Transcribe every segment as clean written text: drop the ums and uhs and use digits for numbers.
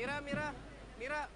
Mira, Mira, Mira.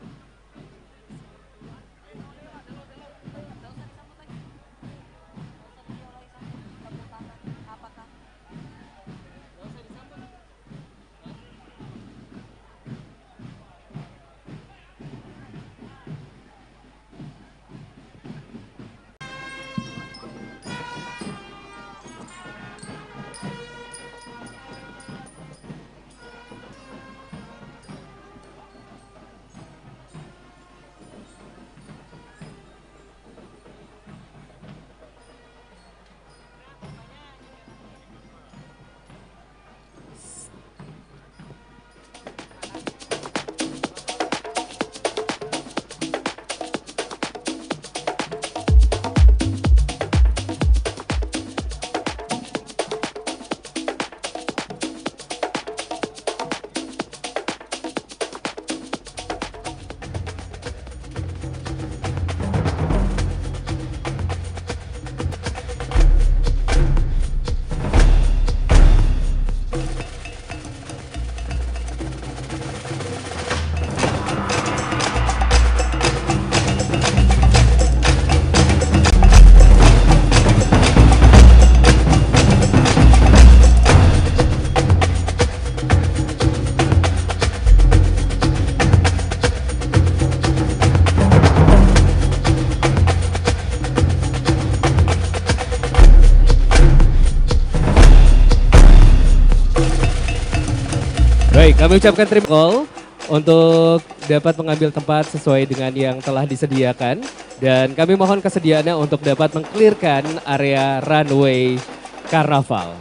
Baik, kami ucapkan terima kasih untuk dapat mengambil tempat sesuai dengan yang telah disediakan. Dan kami mohon kesediaannya untuk dapat mengklirkan area runway karnaval.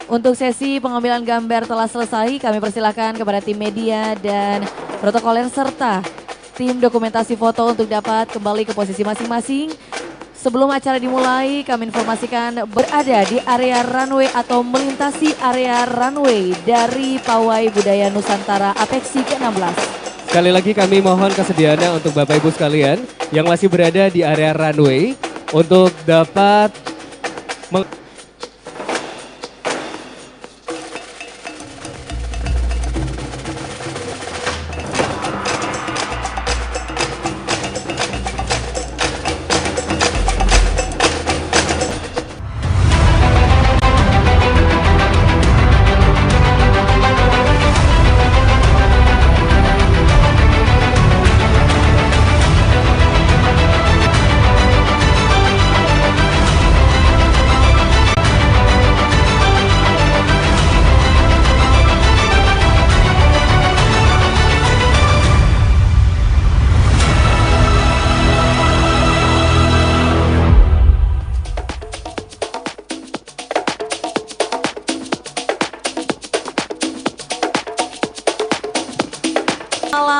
Untuk sesi pengambilan gambar telah selesai, kami persilakan kepada tim media dan protokoler serta tim dokumentasi foto untuk dapat kembali ke posisi masing-masing. Sebelum acara dimulai, kami informasikan berada di area runway atau melintasi area runway dari Pawai Budaya Nusantara Apeksi ke-16. Sekali lagi kami mohon kesediaannya untuk Bapak Ibu sekalian yang masih berada di area runway untuk dapat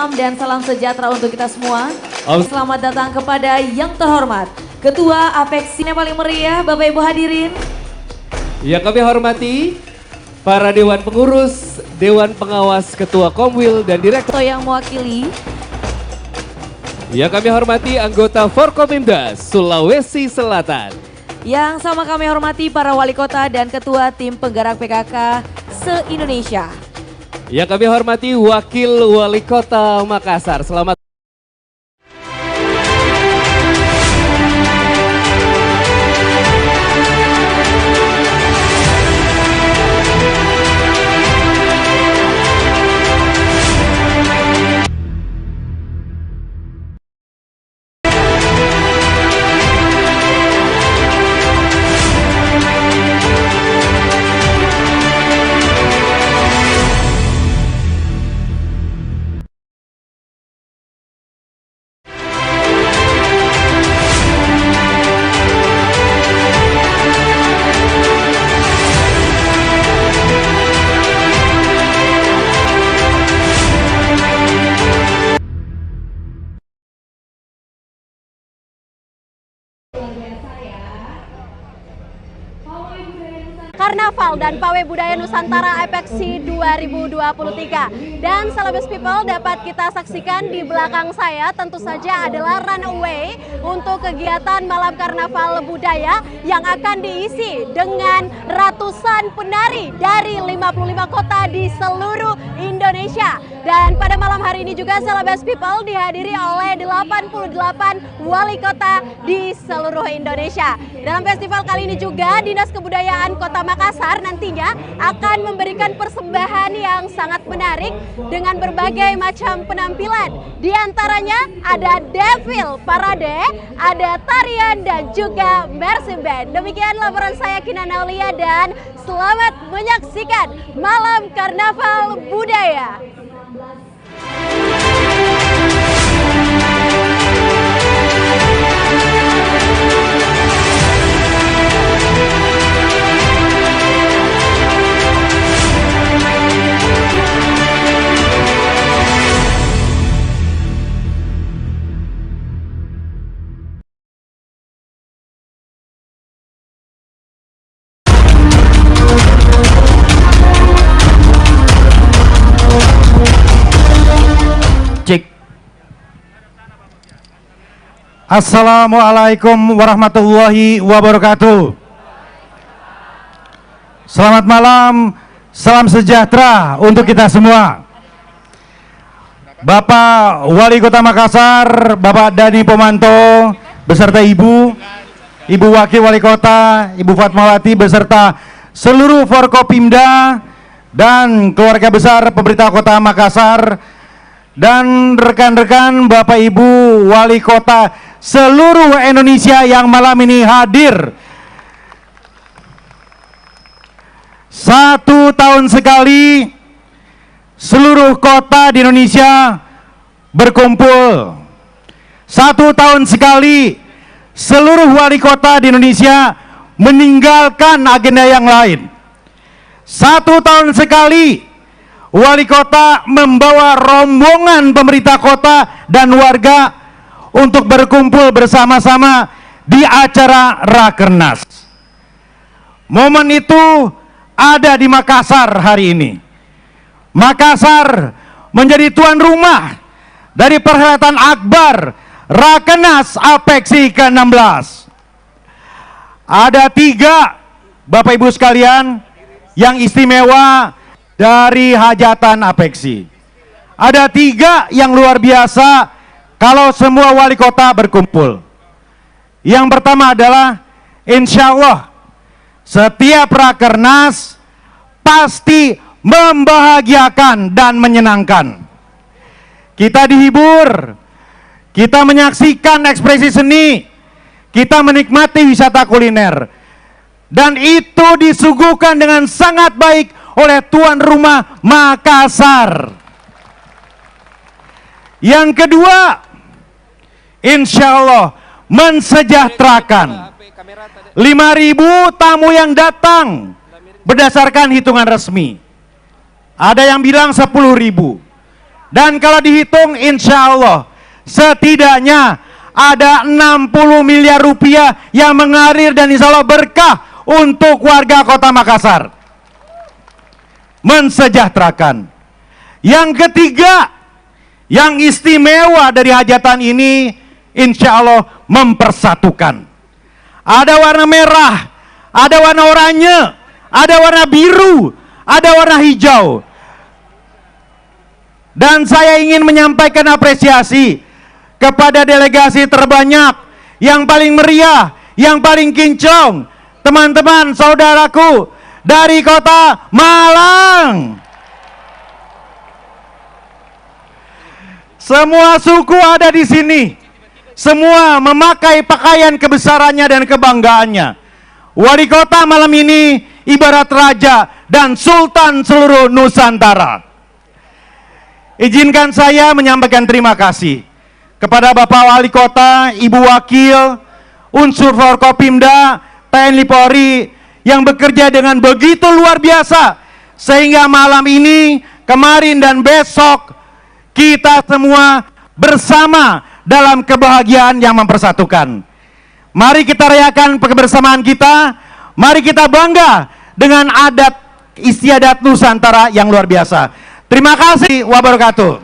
Salam dan salam sejahtera untuk kita semua. Selamat datang kepada yang terhormat Ketua Apeksi yang paling meriah, Bapak Ibu hadirin. yang kami hormati para Dewan Pengurus, Dewan Pengawas, Ketua Komwil dan Direktur Yang mewakili. Yang kami hormati anggota Forkopimda Sulawesi Selatan. Yang sama kami hormati para wali kota dan ketua tim penggerak PKK se-Indonesia. Yang kami hormati Wakil Wali Kota Makassar. Selamat. Karnaval dan Pawai Budaya Nusantara Apeksi 2023. Dan Celebes People dapat kita saksikan di belakang saya tentu saja adalah runway untuk kegiatan malam karnaval budaya yang akan diisi dengan ratusan penari dari 55 kota di seluruh Indonesia. Dan pada malam hari ini juga Celebes People dihadiri oleh 88 wali kota di seluruh Indonesia. Dalam festival kali ini juga Dinas Kebudayaan Kota Makassar nantinya akan memberikan persembahan yang sangat menarik dengan berbagai macam penampilan. Di antaranya ada Devil Parade, ada tarian dan juga Mercy Band. Demikian laporan saya Kinana Aulia dan selamat menyaksikan Malam Karnaval Budaya. Assalamualaikum warahmatullahi wabarakatuh. Selamat malam, salam sejahtera untuk kita semua. Bapak Wali Kota Makassar, Bapak Dhani Pomanto, beserta Ibu Wakil Wali Kota, Ibu Fatmawati, beserta seluruh Forkopimda dan keluarga besar pemerintah Kota Makassar, dan rekan-rekan Bapak Ibu Wali Kota seluruh Indonesia yang malam ini hadir. 1 tahun sekali seluruh kota di Indonesia berkumpul. 1 tahun sekali seluruh wali kota di Indonesia meninggalkan agenda yang lain. 1 tahun sekali wali kota membawa rombongan pemerintah kota dan warga untuk berkumpul bersama-sama di acara Rakernas. Momen itu ada di Makassar hari ini. Makassar menjadi tuan rumah dari perhelatan akbar Rakernas Apeksi ke-16. Ada 3 Bapak Ibu sekalian yang istimewa dari hajatan Apeksi. Ada 3 yang luar biasa kalau semua wali kota berkumpul. Yang pertama adalah insya Allah setiap Rakernas pasti membahagiakan dan menyenangkan. Kita dihibur, kita menyaksikan ekspresi seni, kita menikmati wisata kuliner, dan itu disuguhkan dengan sangat baik oleh tuan rumah Makassar. Yang kedua, insya Allah mensejahterakan. 5.000 tamu yang datang berdasarkan hitungan resmi. Ada yang bilang 10.000. Dan kalau dihitung insya Allah setidaknya ada 60 miliar rupiah yang mengalir dan insya Allah berkah untuk warga Kota Makassar. Mensejahterakan. Yang ketiga, yang istimewa dari hajatan ini insya Allah mempersatukan. Ada warna merah, ada warna oranye, ada warna biru, ada warna hijau. Dan saya ingin menyampaikan apresiasi kepada delegasi terbanyak, yang paling meriah, yang paling kinclong, teman-teman saudaraku dari Kota Malang. Semua suku ada di sini. Semua memakai pakaian kebesarannya dan kebanggaannya. Wali kota malam ini ibarat raja dan sultan seluruh Nusantara. Izinkan saya menyampaikan terima kasih kepada Bapak Wali Kota, Ibu Wakil, unsur Forkopimda, TNI Polri yang bekerja dengan begitu luar biasa sehingga malam ini, kemarin dan besok kita semua bersama dalam kebahagiaan yang mempersatukan. Mari kita rayakan kebersamaan kita. Mari kita bangga dengan adat istiadat Nusantara yang luar biasa. Terima kasih wabarakatuh.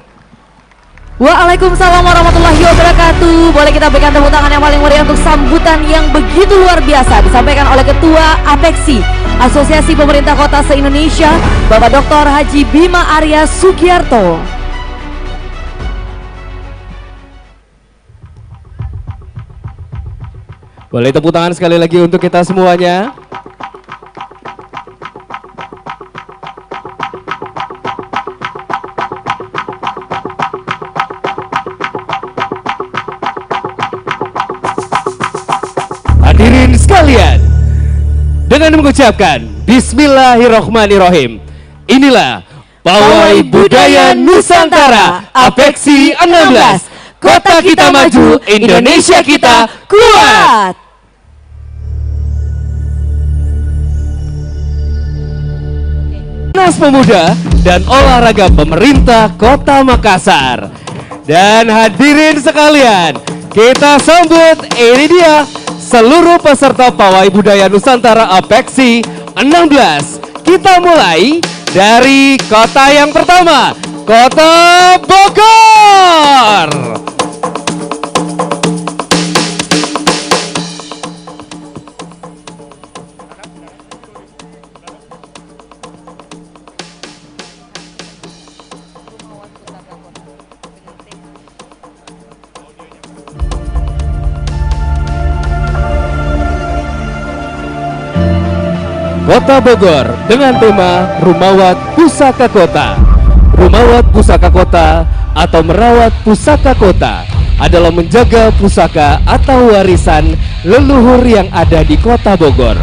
Waalaikumsalam warahmatullahi wabarakatuh. Boleh kita berikan tepuk tangan yang paling meriah untuk sambutan yang begitu luar biasa disampaikan oleh Ketua Apeksi Asosiasi Pemerintah Kota se-Indonesia, Bapak Dr. Haji Bima Arya Sugiarto. Boleh tepuk tangan sekali lagi untuk kita semuanya. Hadirin sekalian, dengan mengucapkan Bismillahirrohmanirrohim, inilah Pawai Budaya Nusantara Apeksi 16. Kota kita maju, Indonesia kita kuat. Dinas Pemuda dan Olahraga Pemerintah Kota Makassar. Dan hadirin sekalian, kita sambut, ini dia seluruh peserta Pawai Budaya Nusantara Apeksi 16. Kita mulai dari kota yang pertama, Kota Bogor. Kota Bogor dengan tema Rumawat Pusaka Kota. Rumawat Pusaka Kota atau merawat pusaka kota adalah menjaga pusaka atau warisan leluhur yang ada di Kota Bogor,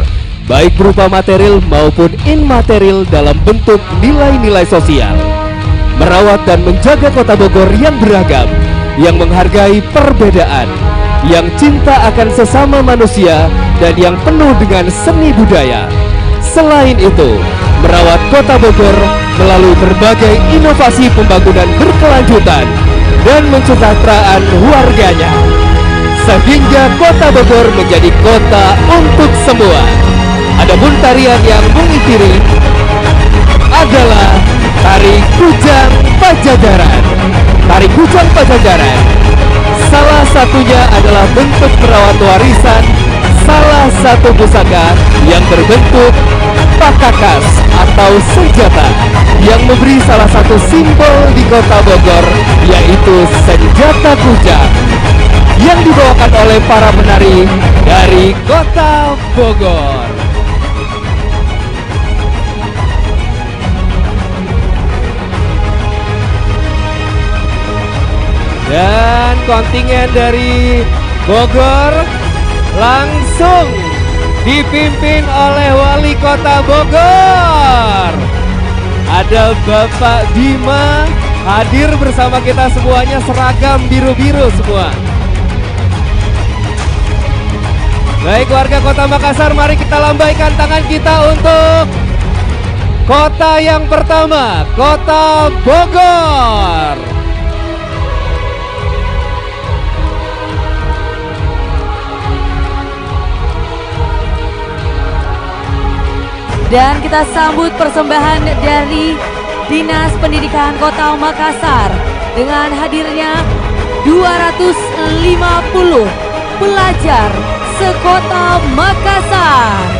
baik berupa material maupun immaterial dalam bentuk nilai-nilai sosial. Merawat dan menjaga Kota Bogor yang beragam, yang menghargai perbedaan, yang cinta akan sesama manusia, dan yang penuh dengan seni budaya. Selain itu, merawat Kota Bogor melalui berbagai inovasi pembangunan berkelanjutan dan mencerdaskan warganya, sehingga Kota Bogor menjadi kota untuk semua. Adapun tarian yang mengitiri adalah Tari Kujang Pajajaran. Tari Kujang Pajajaran salah satunya adalah bentuk merawat warisan salah satu pusaka yang berbentuk pakakas atau senjata yang memberi salah satu simbol di Kota Bogor, yaitu senjata kujang yang dibawakan oleh para penari dari Kota Bogor. Dan kontingen dari Bogor langsung dipimpin oleh Wali Kota Bogor. Ada Bapak Bima hadir bersama kita semuanya, seragam biru-biru semua. Baik warga Kota Makassar, mari kita lambaikan tangan kita untuk kota yang pertama, Kota Bogor. Dan kita sambut persembahan dari Dinas Pendidikan Kota Makassar dengan hadirnya 250 pelajar sekota Makassar.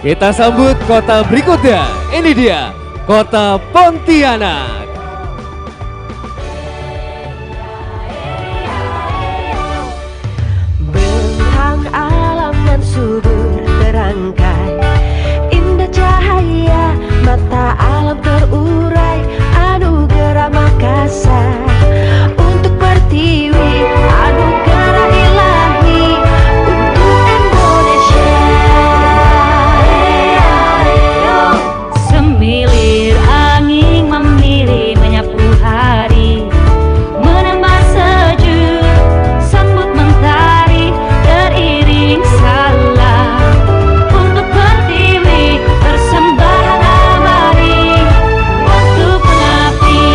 Kita sambut kota berikutnya. Ini dia kota Pontianak. Bentang alam yang subur terangkai, indah cahaya mata alam terurai, anugerah Makassar untuk pertiwi, anugerah ilahi untuk Indonesia. Semilir angin memilih menyapu hari, menambah sejuk sambut mentari, teriring salam untuk pertiwi, persembahan abadi untuk pengabdi.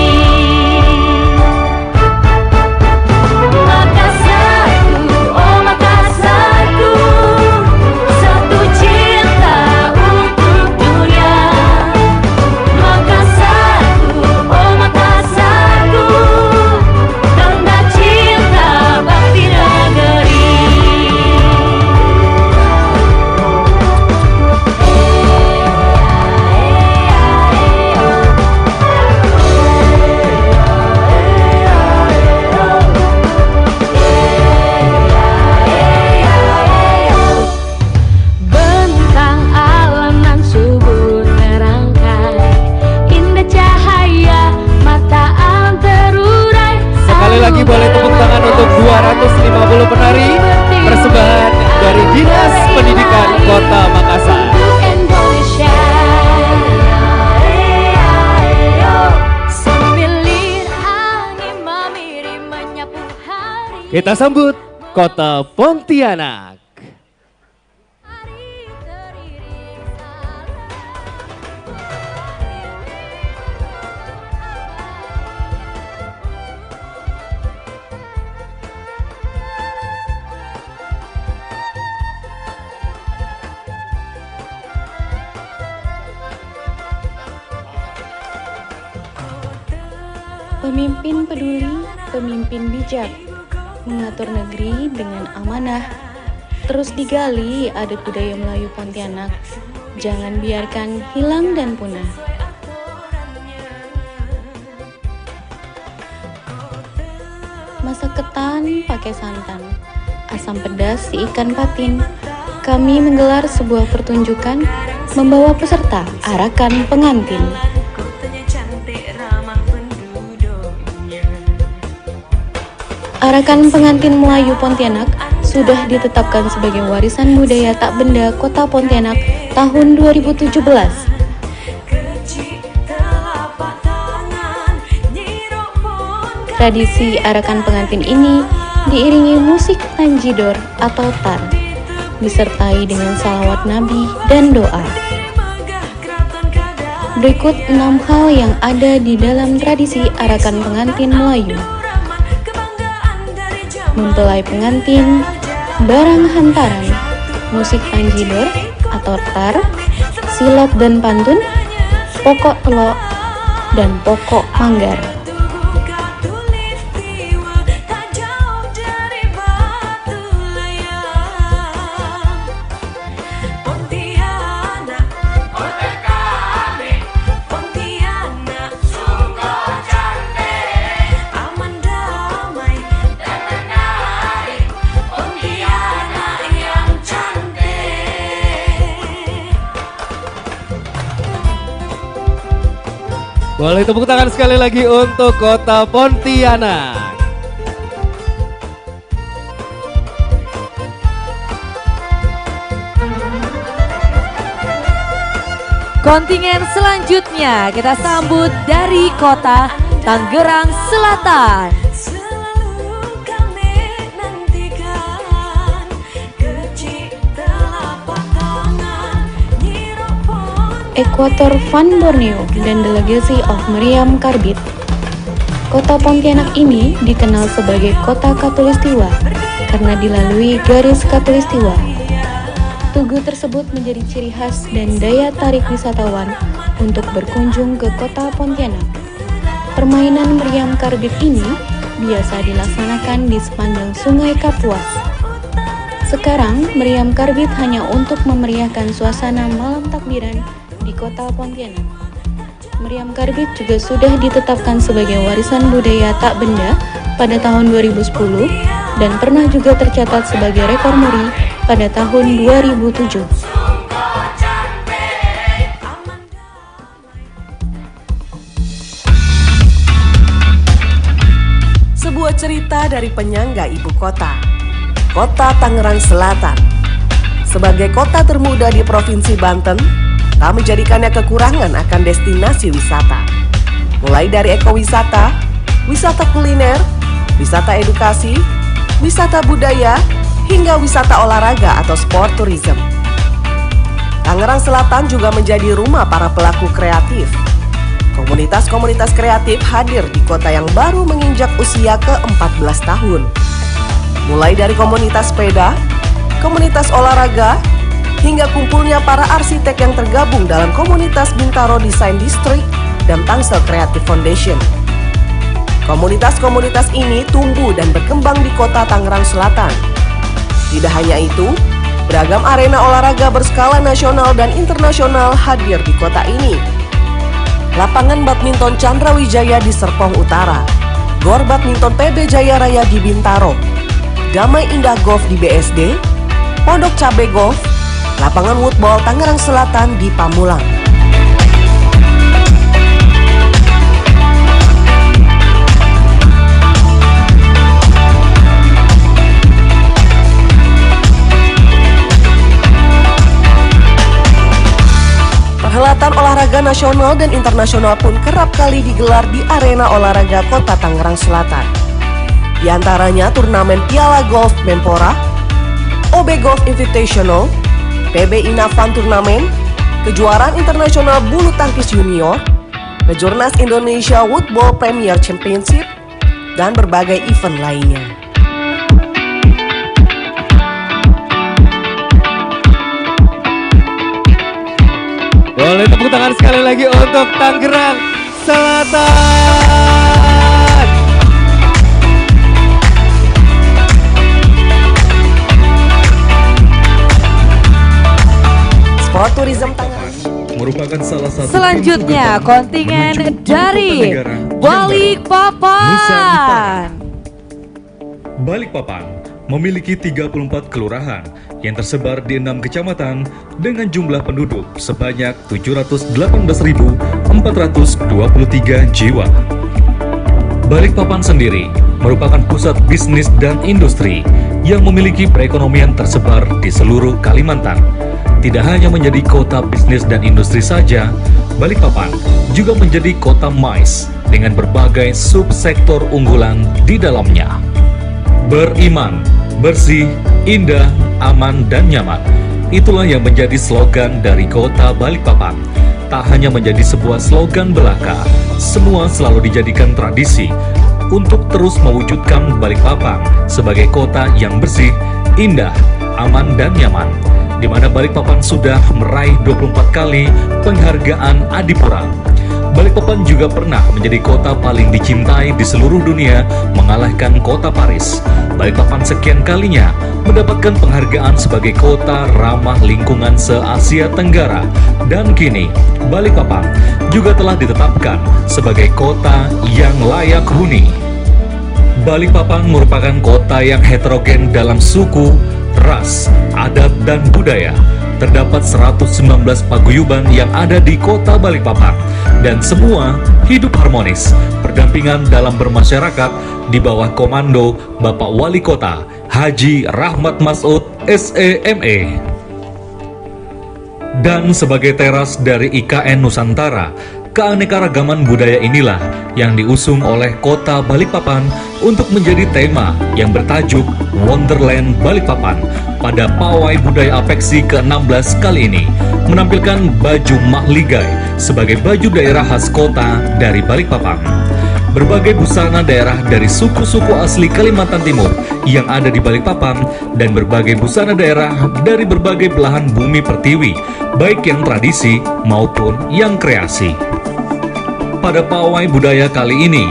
Makassarku, oh Makassarku, satu cinta untuk dunia. Makassarku, oh Makassarku, tanda cinta bakti negeri. Bentang alam nan subur merangkai, indah cahaya mata alam terurai. Sekali lagi boleh tepuk tangan untuk 250 penari persembahan dari Dinas Pendidikan Kota Makassar. Untuk Indonesia. Semilir angin memiri menyapu hari. Kita sambut kota Pontianak. Pemimpin peduli, pemimpin bijak, mengatur negeri dengan amanah. Terus digali adat budaya Melayu Pontianak, jangan biarkan hilang dan punah. Masak ketan pakai santan, asam pedas si ikan patin. Kami menggelar sebuah pertunjukan membawa peserta arakan pengantin. Arakan pengantin Melayu Pontianak sudah ditetapkan sebagai warisan budaya tak benda Kota Pontianak tahun 2017. Tradisi arakan pengantin ini diiringi musik tanjidor atau tar, disertai dengan salawat Nabi dan doa. Berikut 6 hal yang ada di dalam tradisi arakan pengantin Melayu. Mempelai pengantin, barang hantaran, musik tanjidor atau tar, silat dan pantun, pokok telok, dan pokok manggar. Boleh tepuk tangan sekali lagi untuk kota Pontianak. Kontingen selanjutnya kita sambut dari kota Tangerang Selatan. Ekuator Van Borneo dan Delegasi of Meriam Karbit. Kota Pontianak ini dikenal sebagai kota Khatulistiwa karena dilalui garis Khatulistiwa. Tugu tersebut menjadi ciri khas dan daya tarik wisatawan untuk berkunjung ke kota Pontianak. Permainan Meriam Karbit ini biasa dilaksanakan di sepanjang Sungai Kapuas. Sekarang, meriam karbit hanya untuk memeriahkan suasana malam takbiran di kota Pontianak. Meriam karbit juga sudah ditetapkan sebagai warisan budaya tak benda pada tahun 2010 dan pernah juga tercatat sebagai rekor muri pada tahun 2007. Sebuah cerita dari penyangga ibu kota, Kota Tangerang Selatan. Sebagai kota termuda di Provinsi Banten, tak menjadikannya kekurangan akan destinasi wisata. Mulai dari ekowisata, wisata kuliner, wisata edukasi, wisata budaya, hingga wisata olahraga atau sport tourism. Tangerang Selatan juga menjadi rumah para pelaku kreatif. Komunitas-komunitas kreatif hadir di kota yang baru menginjak usia ke-14 tahun. Mulai dari komunitas sepeda, komunitas olahraga, hingga kumpulnya para arsitek yang tergabung dalam komunitas Bintaro Design District dan Tangsel Creative Foundation. Komunitas-komunitas ini tumbuh dan berkembang di kota Tangerang Selatan. Tidak hanya itu, beragam arena olahraga berskala nasional dan internasional hadir di kota ini. Lapangan badminton Chandra Wijaya di Serpong Utara, Gor Badminton PB Jaya Raya di Bintaro, Damai Indah Golf di BSD, Pondok Cabe Golf, lapangan woodball Tangerang Selatan di Pamulang. Perhelatan olahraga nasional dan internasional pun kerap kali digelar di arena olahraga Kota Tangerang Selatan. Di antaranya turnamen Piala Golf Menpora, OB Golf Invitational, PB Inavan Turnamen, Kejuaraan Internasional Bulu Tangkis Junior, Kejurnas Indonesia Woodball Premier Championship, dan berbagai event lainnya. Boleh tepuk tangan sekali lagi untuk Tangerang Selatan. Sport Tourism Tangerang merupakan salah satu Selanjutnya kontingen dari Balikpapan. Balikpapan memiliki 34 kelurahan yang tersebar di 6 kecamatan dengan jumlah penduduk sebanyak 718.423 jiwa. Balikpapan sendiri merupakan pusat bisnis dan industri yang memiliki perekonomian tersebar di seluruh Kalimantan. Tidak hanya menjadi kota bisnis dan industri saja, Balikpapan juga menjadi kota mais dengan berbagai subsektor unggulan di dalamnya. Beriman, bersih, indah, aman, dan nyaman. Itulah yang menjadi slogan dari kota Balikpapan. Tak hanya menjadi sebuah slogan belaka, semua selalu dijadikan tradisi untuk terus mewujudkan Balikpapan sebagai kota yang bersih, indah, aman, dan nyaman, di mana Balikpapan sudah meraih 24 kali penghargaan Adipura. Balikpapan juga pernah menjadi kota paling dicintai di seluruh dunia, mengalahkan kota Paris. Balikpapan sekian kalinya mendapatkan penghargaan sebagai kota ramah lingkungan se-Asia Tenggara. Dan kini, Balikpapan juga telah ditetapkan sebagai kota yang layak huni. Balikpapan merupakan kota yang heterogen dalam suku, ras, adat, dan budaya. Terdapat 119 paguyuban yang ada di kota Balikpapan dan semua hidup harmonis, berdampingan dalam bermasyarakat di bawah komando Bapak Wali Kota Haji Rahmat Masud SEME. Dan sebagai teras dari IKN Nusantara, keanekaragaman budaya inilah yang diusung oleh kota Balikpapan untuk menjadi tema yang bertajuk Wonderland Balikpapan pada Pawai Budaya Apeksi ke-16 kali ini, menampilkan baju mahligai sebagai baju daerah khas kota dari Balikpapan. Berbagai busana daerah dari suku-suku asli Kalimantan Timur yang ada di Balikpapan dan berbagai busana daerah dari berbagai belahan bumi pertiwi, baik yang tradisi maupun yang kreasi. Pada pawai budaya kali ini,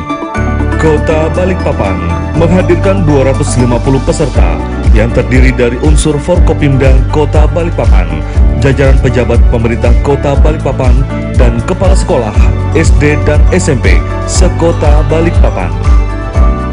Kota Balikpapan menghadirkan 250 peserta yang terdiri dari unsur Forkopimda Kota Balikpapan, jajaran pejabat pemerintah Kota Balikpapan, dan kepala sekolah SD dan SMP sekota Balikpapan.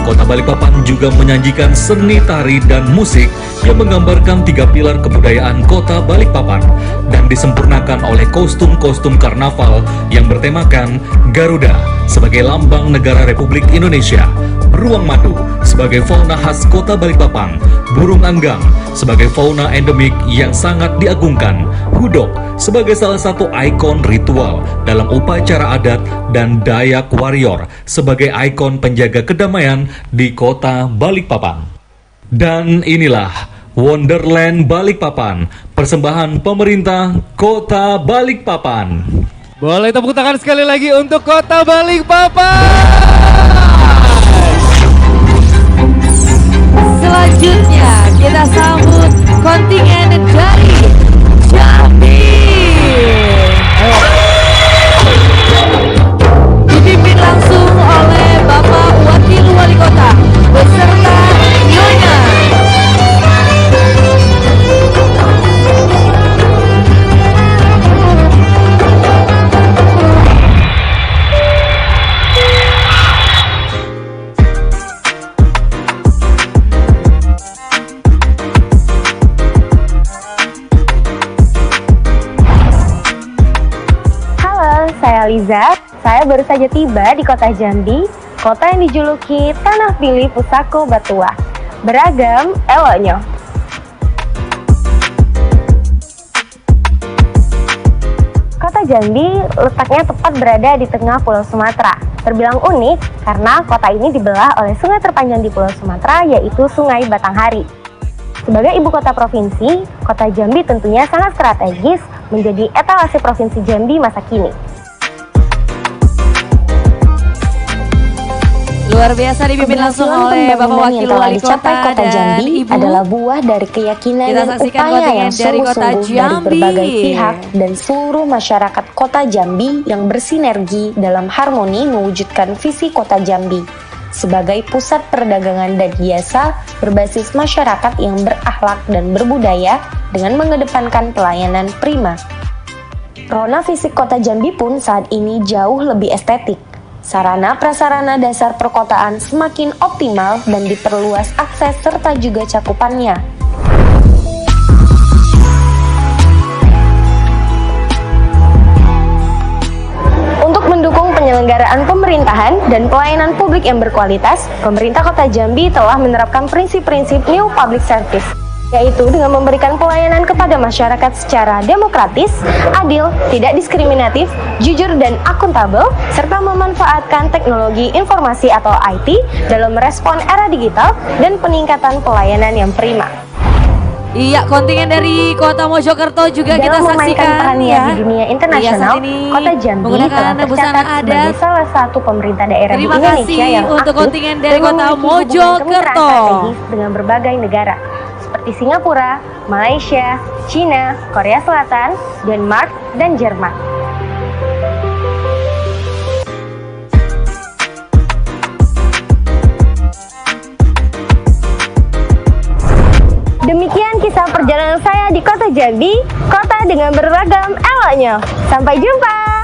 Kota Balikpapan juga menyajikan seni tari dan musik yang menggambarkan 3 pilar kebudayaan Kota Balikpapan dan disempurnakan oleh kostum-kostum karnaval yang bertemakan Garuda sebagai lambang negara Republik Indonesia, beruang madu sebagai fauna khas Kota Balikpapan, burung anggang sebagai fauna endemik yang sangat diagungkan, hudok sebagai salah satu ikon ritual dalam upacara adat, dan Dayak Warrior sebagai ikon penjaga kedamaian di Kota Balikpapan. Dan inilah Wonderland Balikpapan, persembahan pemerintah Kota Balikpapan. Boleh tepuk tangan sekali lagi untuk Kota Balikpapan. Selanjutnya kita sambut kontingen dari Jambi. Dipimpin langsung oleh Bapak Wakil Wali Kota beserta Nyonya. Saya Liza, saya baru saja tiba di kota Jambi, kota yang dijuluki Tanah Pilih Pusako Batua. Beragam, eloknya. Kota Jambi letaknya tepat berada di tengah Pulau Sumatera. Terbilang unik karena kota ini dibelah oleh sungai terpanjang di Pulau Sumatera, yaitu Sungai Batanghari. Sebagai ibu kota provinsi, kota Jambi tentunya sangat strategis menjadi etalase provinsi Jambi masa kini. Luar biasa dipimpin langsung oleh Bapak Wakil Wali Kota dan Jambi Ibu adalah buah dari keyakinan dan upaya yang sungguh-sungguh dari berbagai pihak dan seluruh masyarakat Kota Jambi yang bersinergi dalam harmoni mewujudkan visi Kota Jambi sebagai pusat perdagangan dan jasa berbasis masyarakat yang berakhlak dan berbudaya dengan mengedepankan pelayanan prima. Rona fisik Kota Jambi pun saat ini jauh lebih estetik. Sarana prasarana dasar perkotaan semakin optimal dan diperluas akses serta juga cakupannya. Untuk mendukung penyelenggaraan pemerintahan dan pelayanan publik yang berkualitas, pemerintah Kota Jambi telah menerapkan prinsip-prinsip New Public Service, yaitu dengan memberikan pelayanan kepada masyarakat secara demokratis, adil, tidak diskriminatif, jujur dan akuntabel, serta memanfaatkan teknologi informasi atau IT dalam merespon era digital dan peningkatan pelayanan yang prima. Iya, kontingen dari Kota Mojokerto juga kita saksikan ya. Di dunia internasional, Kota Jambi telah tercatat sebagai salah satu pemerintah daerah di Indonesia yang untuk aktif kontingen dari Kota dan memiliki hubungan kemitraan Mojokerto strategis dengan berbagai negara seperti Singapura, Malaysia, China, Korea Selatan, Denmark, dan Jerman. Demikian kisah perjalanan saya di Kota Jambi, kota dengan beragam eloknya. Sampai jumpa!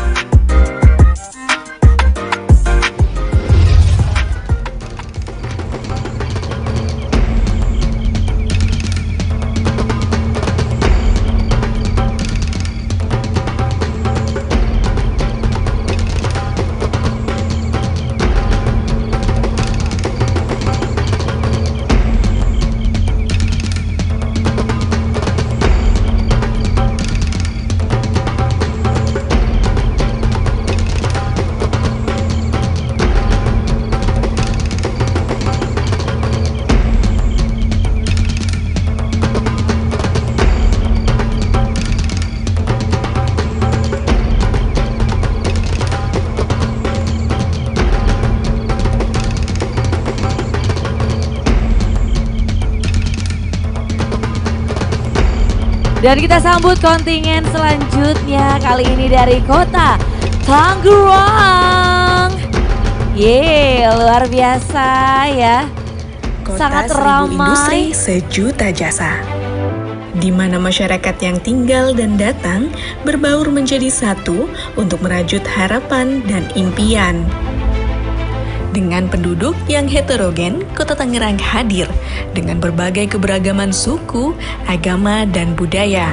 Dan kita sambut kontingen selanjutnya kali ini dari Kota Tangerang. Yeay, luar biasa ya. sangat seribu industri, ramai. sejuta jasa. Di mana masyarakat yang tinggal dan datang berbaur menjadi satu untuk merajut harapan dan impian. Dengan penduduk yang heterogen, Kota Tangerang hadir dengan berbagai keberagaman suku, agama, dan budaya.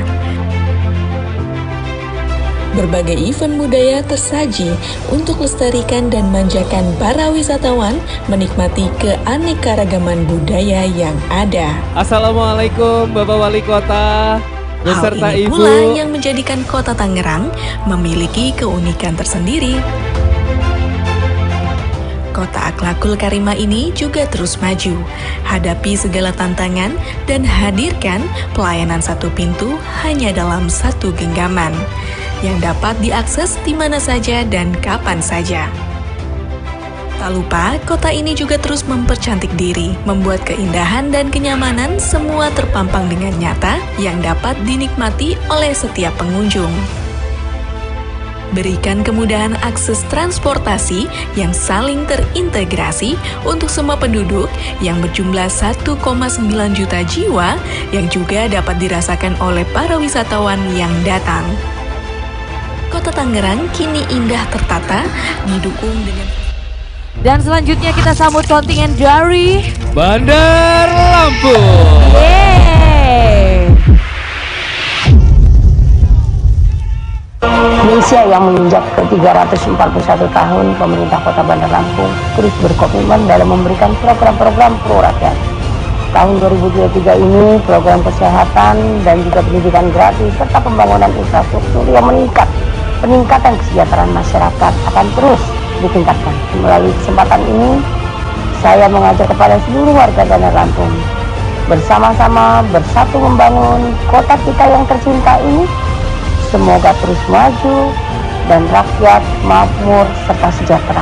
Berbagai event budaya tersaji untuk lestarikan dan manjakan para wisatawan menikmati keanekaragaman budaya yang ada. Assalamualaikum Bapak Wali Kota beserta Hal ini Ibu. pula yang menjadikan Kota Tangerang memiliki keunikan tersendiri. Kota Akhlakul Karimah ini juga terus maju, hadapi segala tantangan dan hadirkan pelayanan satu pintu hanya dalam satu genggaman, yang dapat diakses di mana saja dan kapan saja. Tak lupa, kota ini juga terus mempercantik diri, membuat keindahan dan kenyamanan semua terpampang dengan nyata yang dapat dinikmati oleh setiap pengunjung. Berikan kemudahan akses transportasi yang saling terintegrasi untuk semua penduduk yang berjumlah 1,9 juta jiwa yang juga dapat dirasakan oleh para wisatawan yang datang. Kota Tangerang kini indah tertata, didukung dengan... Dan selanjutnya kita sambut kontingen dari Bandar Lampung. Yeay. Di usia yang menginjak ke 341 tahun, pemerintah Kota Bandar Lampung terus berkomitmen dalam memberikan program-program pro rakyat. Tahun 2023 ini, program kesehatan dan juga pendidikan gratis serta pembangunan infrastruktur yang meningkat. Peningkatan kesejahteraan masyarakat akan terus ditingkatkan. Melalui kesempatan ini, saya mengajak kepada seluruh warga Bandar Lampung bersama-sama bersatu membangun kota kita yang tercinta ini. Semoga terus maju dan rakyat makmur serta sejahtera.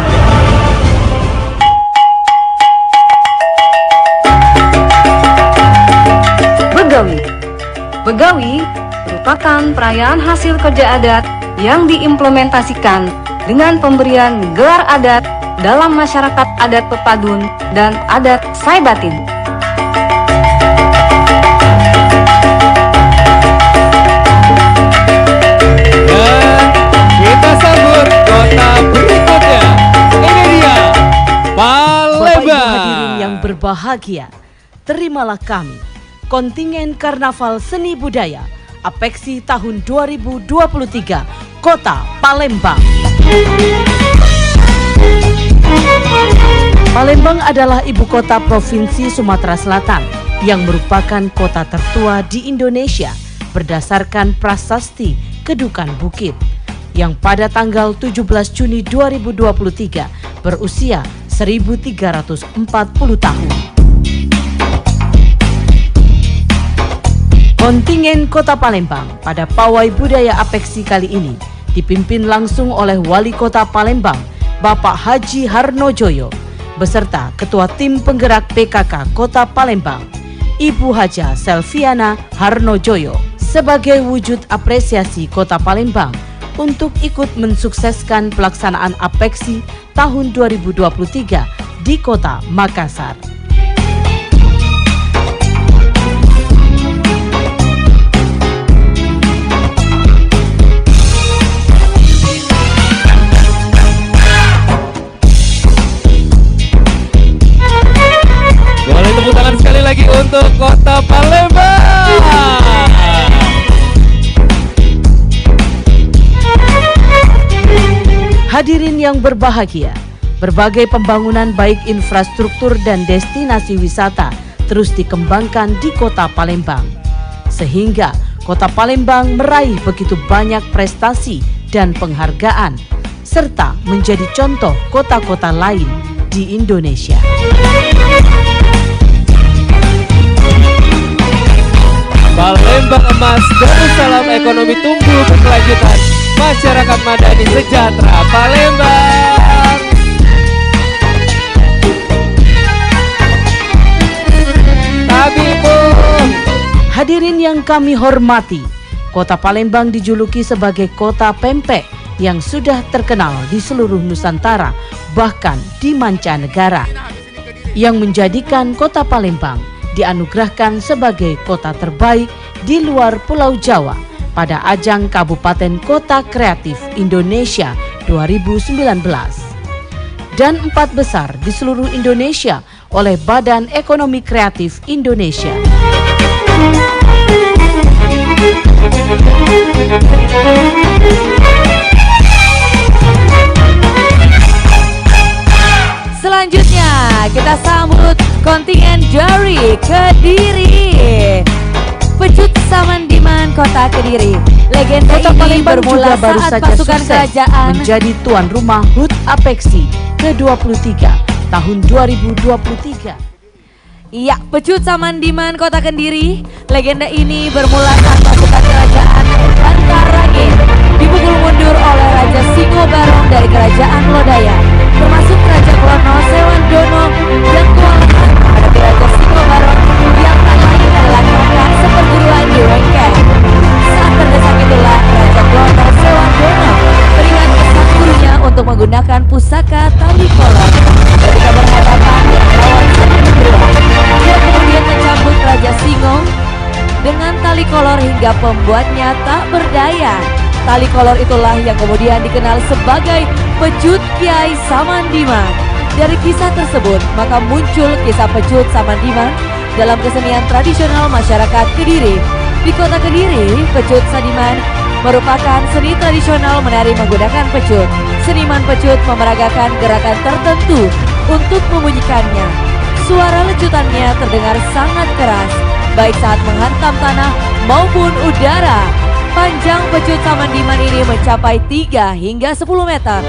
Begawi. Begawi merupakan perayaan hasil kerja adat yang diimplementasikan dengan pemberian gelar adat dalam masyarakat adat Pepadun dan adat Saibatin. Kita sambut kota berikutnya. Ini dia Palembang. Bapak Ibu hadirin yang berbahagia, terimalah kami, kontingen Karnaval Seni Budaya Apeksi tahun 2023 Kota Palembang. Palembang adalah ibu kota Provinsi Sumatera Selatan yang merupakan kota tertua di Indonesia berdasarkan prasasti Kedukan Bukit yang pada tanggal 17 Juni 2023 berusia 1340 tahun. Kontingen Kota Palembang pada Pawai Budaya Apeksi kali ini dipimpin langsung oleh Wali Kota Palembang, Bapak Haji Harnojoyo, beserta Ketua Tim Penggerak PKK Kota Palembang, Ibu Haja Selviana Harnojoyo, sebagai wujud apresiasi Kota Palembang untuk ikut mensukseskan pelaksanaan Apeksi tahun 2023 di Kota Makassar. Boleh tepuk tangan sekali lagi untuk Kota Palembang. Hadirin yang berbahagia, berbagai pembangunan baik infrastruktur dan destinasi wisata terus dikembangkan di Kota Palembang. Sehingga Kota Palembang meraih begitu banyak prestasi dan penghargaan, serta menjadi contoh kota-kota lain di Indonesia. Palembang emas, Darussalam ekonomi tumbuh berkelanjutan, masyarakat madani sejahtera. Palembang. Tabibung. Hadirin yang kami hormati, Kota Palembang dijuluki sebagai kota pempek yang sudah terkenal di seluruh Nusantara, bahkan di mancanegara. yang menjadikan Kota Palembang dianugerahkan sebagai kota terbaik di luar Pulau Jawa pada ajang Kabupaten Kota Kreatif Indonesia 2019 dan 4 besar di seluruh Indonesia oleh Badan Ekonomi Kreatif Indonesia. Selanjutnya kita sambut kontingen dari Kediri, Pecut Samandiman Kota Kediri. Legenda Kota ini Palembang bermula juga baru saat saja pasukan sukses kerajaan menjadi tuan rumah HUT Apexi ke-23 tahun 2023. Iya, Pecut Samandiman Kota Kediri. Legenda ini bermula saat pasukan kerajaan Bantarangin dipukul mundur oleh Raja Singobarong dari Kerajaan Lodaya, termasuk Raja Klono Sewandono yang kewalahan menghadapi Raja Singobarong yang tak lain adalah kakak seperguruan di Wengkeng. Saat terdesak itulah Raja Klono Sewandono berikan pesan gurunya untuk menggunakan pusaka tali kolor. Ketika berhadapan dengan lawan sang beruang, dia kemudian mencambuk Raja Singo dengan tali kolor hingga membuatnya tak berdaya. Tali kolor itulah yang kemudian dikenal sebagai Pecut Kiai Samandiman. Dari kisah tersebut, maka muncul kisah Pecut Samandiman dalam kesenian tradisional masyarakat Kediri. Di Kota Kediri, Pecut Samandiman merupakan seni tradisional menari menggunakan pecut. Seniman pecut memeragakan gerakan tertentu untuk membunyikannya. Suara lecutannya terdengar sangat keras, baik saat menghantam tanah maupun udara. Panjang Pecut Samandiman ini mencapai 3 hingga 10 meter.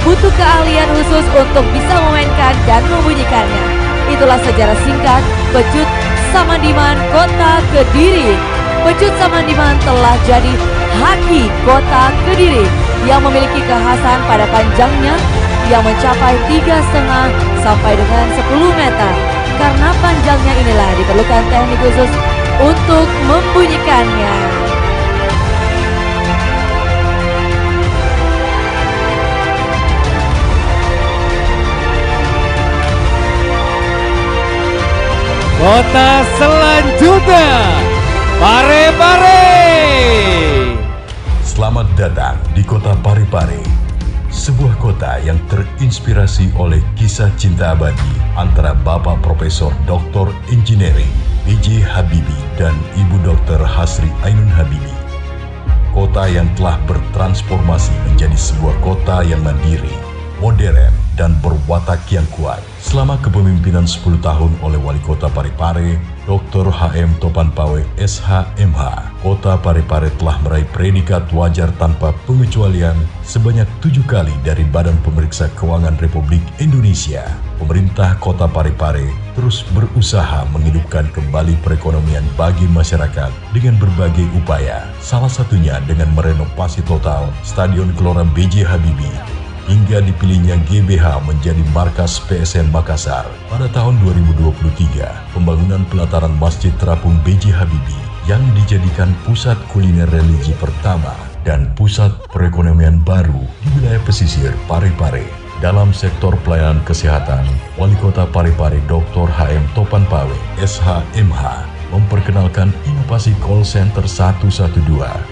Butuh keahlian khusus untuk bisa memainkan dan membunyikannya. Itulah sejarah singkat Pecut Samandiman Kota Kediri. Pecut Samandiman telah jadi haki Kota Kediri yang memiliki kekhasan pada panjangnya yang mencapai 3,5 sampai dengan 10 meter. Karena panjangnya inilah diperlukan teknik khusus untuk membunyikannya. Kota selanjutnya, Parepare. Selamat datang di Kota Parepare, sebuah kota yang terinspirasi oleh kisah cinta abadi antara Bapak Profesor Dr. Engineering B.J. Habibie dan Ibu Dr. Hasri Ainun Habibie. Kota yang telah bertransformasi menjadi sebuah kota yang mandiri, modern, dan berwatak yang kuat. Selama kepemimpinan 10 tahun oleh Wali Kota Parepare, Dr. H.M. Topanpawe SH.MH, Kota Parepare telah meraih predikat wajar tanpa pengecualian sebanyak 7 kali dari Badan Pemeriksa Keuangan Republik Indonesia. Pemerintah Kota Parepare terus berusaha menghidupkan kembali perekonomian bagi masyarakat dengan berbagai upaya. Salah satunya dengan merenovasi total Stadion Gelora B.J. Habibie, hingga dipilihnya GBH menjadi markas PSN Makassar. Pada tahun 2023, pembangunan pelataran Masjid Terapung B.J. Habibie yang dijadikan pusat kuliner religi pertama dan pusat perekonomian baru di wilayah pesisir Parepare. Dalam sektor pelayanan kesehatan, Wali Kota Parepare Dr. H.M. Topanpawe SH.MH memperkenalkan inovasi call center 112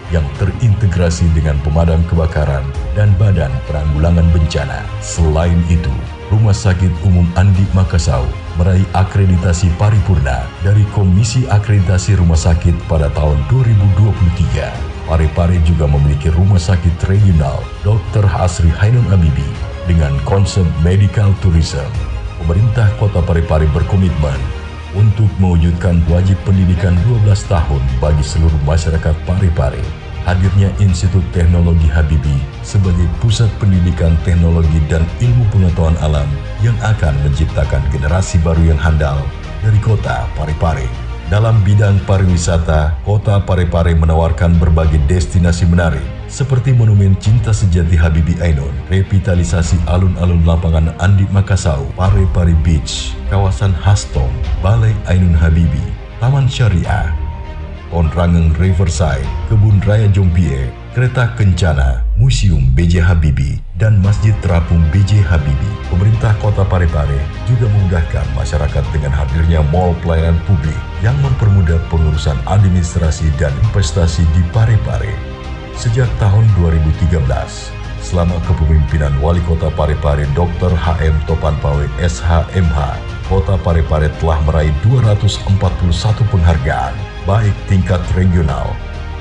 yang terintegrasi dengan pemadam kebakaran dan badan penanggulangan bencana. Selain itu, Rumah Sakit Umum Andi Makassau meraih akreditasi paripurna dari Komisi Akreditasi Rumah Sakit pada tahun 2023. Parepare juga memiliki Rumah Sakit Regional Dr. Hasri Ainun Habibie dengan konsep medical tourism. Pemerintah Kota Parepare berkomitmen untuk mewujudkan wajib pendidikan 12 tahun bagi seluruh masyarakat Parepare. Hadirnya Institut Teknologi Habibie sebagai pusat pendidikan teknologi dan ilmu pengetahuan alam yang akan menciptakan generasi baru yang handal dari Kota Parepare. Dalam bidang pariwisata, Kota Parepare menawarkan berbagai destinasi menarik seperti Monumen Cinta Sejati Habibie Ainun, revitalisasi alun-alun lapangan Andi Makassau, Parepare Beach, kawasan Hastong, Balai Ainun Habibie, Taman Syariah, Onrangeng Riverside, Kebun Raya Jompie, Kereta Kencana, Museum B.J. Habibie, dan Masjid Terapung B.J. Habibie. Pemerintah Kota Parepare juga memudahkan masyarakat dengan hadirnya Mall Pelayanan Publik yang mempermudah pengurusan administrasi dan investasi di Parepare. Sejak tahun 2013, selama kepemimpinan Wali Kota Parepare Dr. H.M. Topanpawe SH.MH, Kota Parepare telah meraih 241 penghargaan, baik tingkat regional,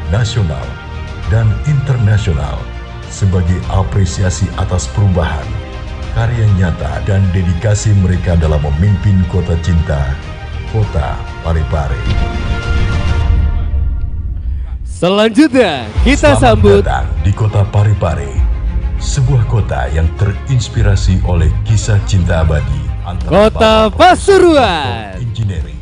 nasional, dan internasional sebagai apresiasi atas perubahan, karya nyata dan dedikasi mereka dalam memimpin kota cinta, Kota Parepare. Selanjutnya kita Selamat sambut datang di Kota Parepare, sebuah kota yang terinspirasi oleh kisah cinta abadi antara Kota Pasuruan. Engineering.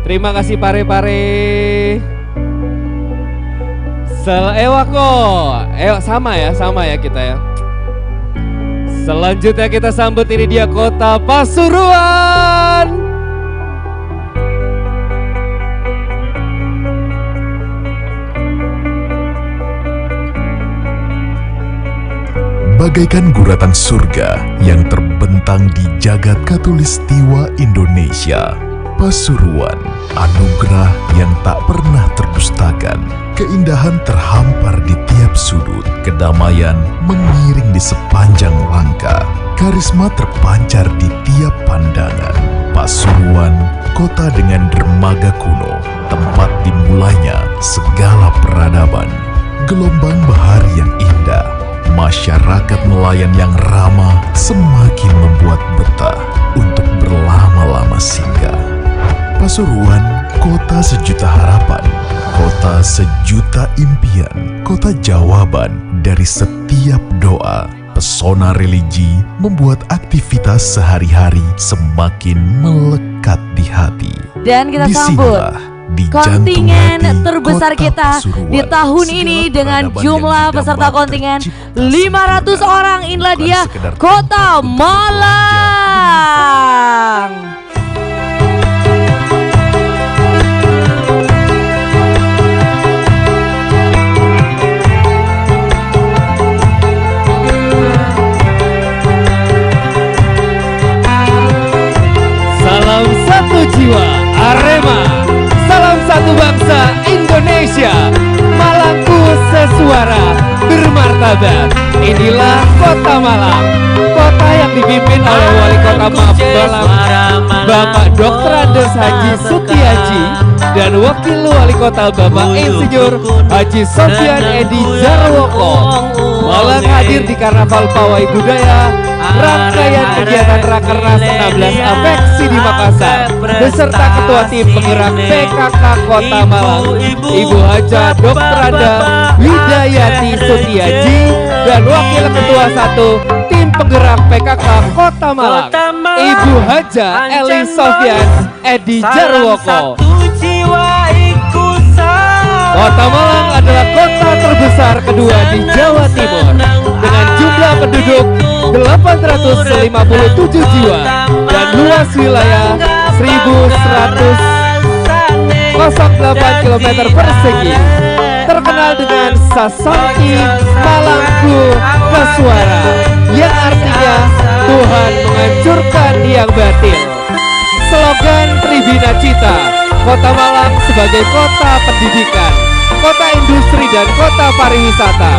Terima kasih Parepare. Sama ya kita ya. Selanjutnya kita sambut, ini dia Kota Pasuruan. Bagaikan guratan surga yang terbentang di jagat Katulistiwa Indonesia, Pasuruan, anugerah yang tak pernah terdustakan. Keindahan terhampar di tiap sudut, kedamaian mengiring di sepanjang langkah, karisma terpancar di tiap pandangan. Pasuruan, kota dengan dermaga kuno, tempat dimulainya segala peradaban. Gelombang bahari yang indah, masyarakat nelayan yang ramah semakin membuat betah untuk berlama-lama singgah. Pasuruan, kota sejuta harapan, kota sejuta impian, kota jawaban dari setiap doa. Pesona religi membuat aktivitas sehari-hari semakin melekat di hati. Dan kita sambut kontingen terbesar kita di tahun ini dengan jumlah peserta kontingen 500 orang. Inilah dia Kota Malang. Salam satu jiwa Arema, salam satu bangsa Indonesia, Malangku sesuara bermartabat. Inilah Kota Malang, kota yang dipimpin oleh Wali Kota Malang Bapak Dr. Andes Haji Sutiaji dan Wakil Wali Kota Bapak Insinyur Haji Sofyan Edi Jarwoko. Malang hadir di Karnaval Pawai Budaya, rangkaian kegiatan Rakernas 16 APEKSI di Makassar, beserta Ketua Tim Penggerak PKK Kota Malang, Ibu Haja Dr. Anda Widayati Sutiaji, dan Wakil Ketua 1 Tim Penggerak PKK Kota Malang, Ibu Haja Eli Sofyan Edi Jarwoko. Kota Malang adalah kota terbesar kedua di Jawa Timur dengan jumlah penduduk 857 jiwa dan luas wilayah 1.108 km persegi. Terkenal dengan Sasanti Malangku Kesuara, yang artinya Tuhan menghancurkan yang batil. Slogan Tribina Cita, Kota Malang sebagai kota pendidikan, kota industri dan kota pariwisata.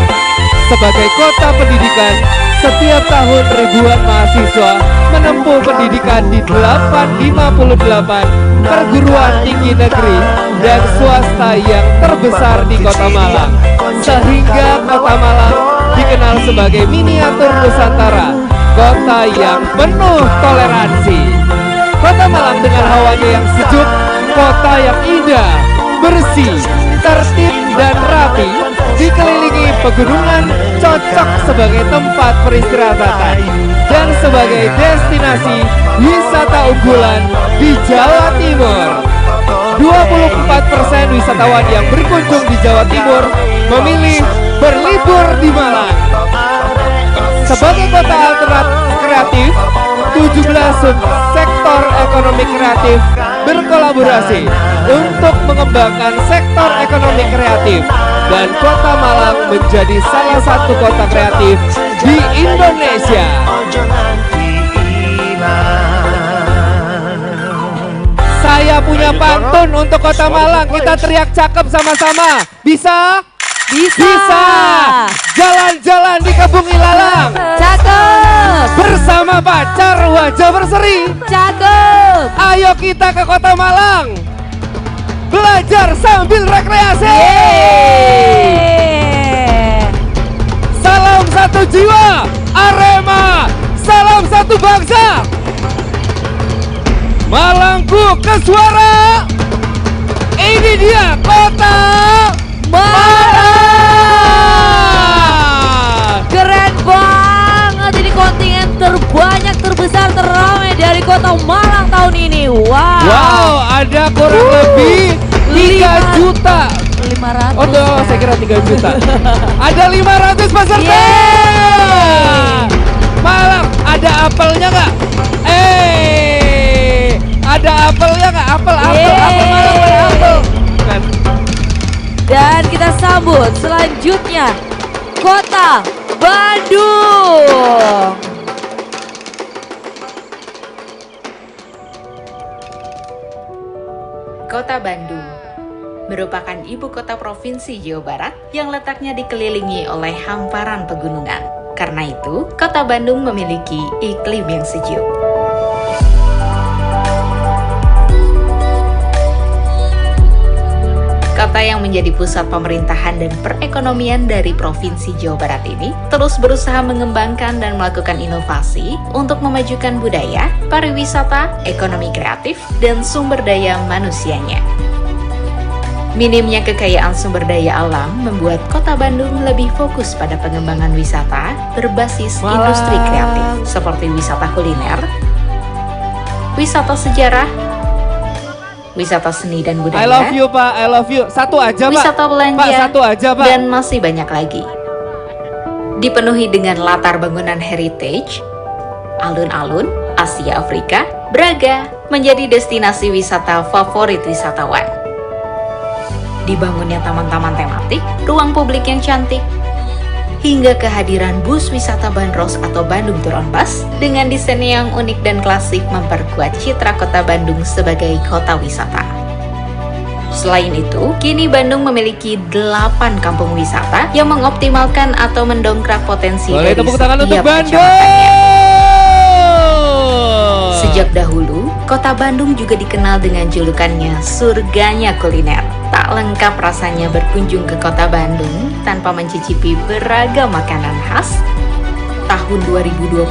Sebagai kota pendidikan, setiap tahun ribuan mahasiswa menempuh pendidikan di 858 perguruan tinggi negeri dan swasta yang terbesar di Kota Malang, sehingga Kota Malang dikenal sebagai miniatur Nusantara, kota yang penuh toleransi. Kota Malang dengan hawanya yang sejuk, kota yang indah, bersih, tertib dan rapi, dikelilingi pegunungan, cocok sebagai tempat peristirahatan dan sebagai destinasi wisata unggulan di Jawa Timur. 24% wisatawan yang berkunjung di Jawa Timur memilih berlibur di Malang. Sebagai kota alternatif kreatif, 17 subsektor ekonomi kreatif berkolaborasi untuk mengembangkan sektor ekonomi kreatif, dan Kota Malang menjadi salah satu kota kreatif di Indonesia. Saya punya pantun untuk Kota Malang, kita teriak cakep sama-sama. Bisa? Bisa. Jalan-jalan di Kebun Ilalang. Cakep. Bersama pacar wajah berseri. Cakep. Ayo kita ke Kota Malang. Belajar sambil rekreasi. Salam satu jiwa, Arema. Salam satu bangsa. Malangku ke suara. Ini dia Kota Malang. Keren banget, ini kontingen terbanyak, terbesar, teramai dari Kota Malang tahun ini. Wow, ada kurang lebih 3 juta. 500. Oh, tuh, saya kira 3 juta. Ada 500 peserta. Malang, ada apelnya nggak? Ada apelnya nggak? Apel Malang, ada apel. Kan. Dan kita sambut selanjutnya Kota Bandung. Kota Bandung merupakan ibu kota provinsi Jawa Barat yang letaknya dikelilingi oleh hamparan pegunungan. Karena itu, Kota Bandung memiliki iklim yang sejuk. Kota yang menjadi pusat pemerintahan dan perekonomian dari Provinsi Jawa Barat ini terus berusaha mengembangkan dan melakukan inovasi untuk memajukan budaya, pariwisata, ekonomi kreatif, dan sumber daya manusianya. Minimnya kekayaan sumber daya alam membuat Kota Bandung lebih fokus pada pengembangan wisata berbasis industri kreatif seperti wisata kuliner, wisata sejarah, wisata seni dan budaya. I love you, Pak. I love you. Satu aja, Pak. Wisata belanja. Pak, satu aja, Pak. Dan masih banyak lagi. Dipenuhi dengan latar bangunan heritage, alun-alun, Asia Afrika, Braga menjadi destinasi wisata favorit wisatawan. Dibangunnya taman-taman tematik, ruang publik yang cantik, hingga kehadiran bus wisata Bandros atau Bandung Tour on Bus dengan desain yang unik dan klasik memperkuat citra Kota Bandung sebagai kota wisata. Selain itu, kini Bandung memiliki 8 kampung wisata yang mengoptimalkan atau mendongkrak potensi dari setiap kecamatannya. Sejak dahulu, Kota Bandung juga dikenal dengan julukannya surganya kuliner. Tak lengkap rasanya berkunjung ke Kota Bandung tanpa mencicipi beragam makanan khas. Tahun 2021,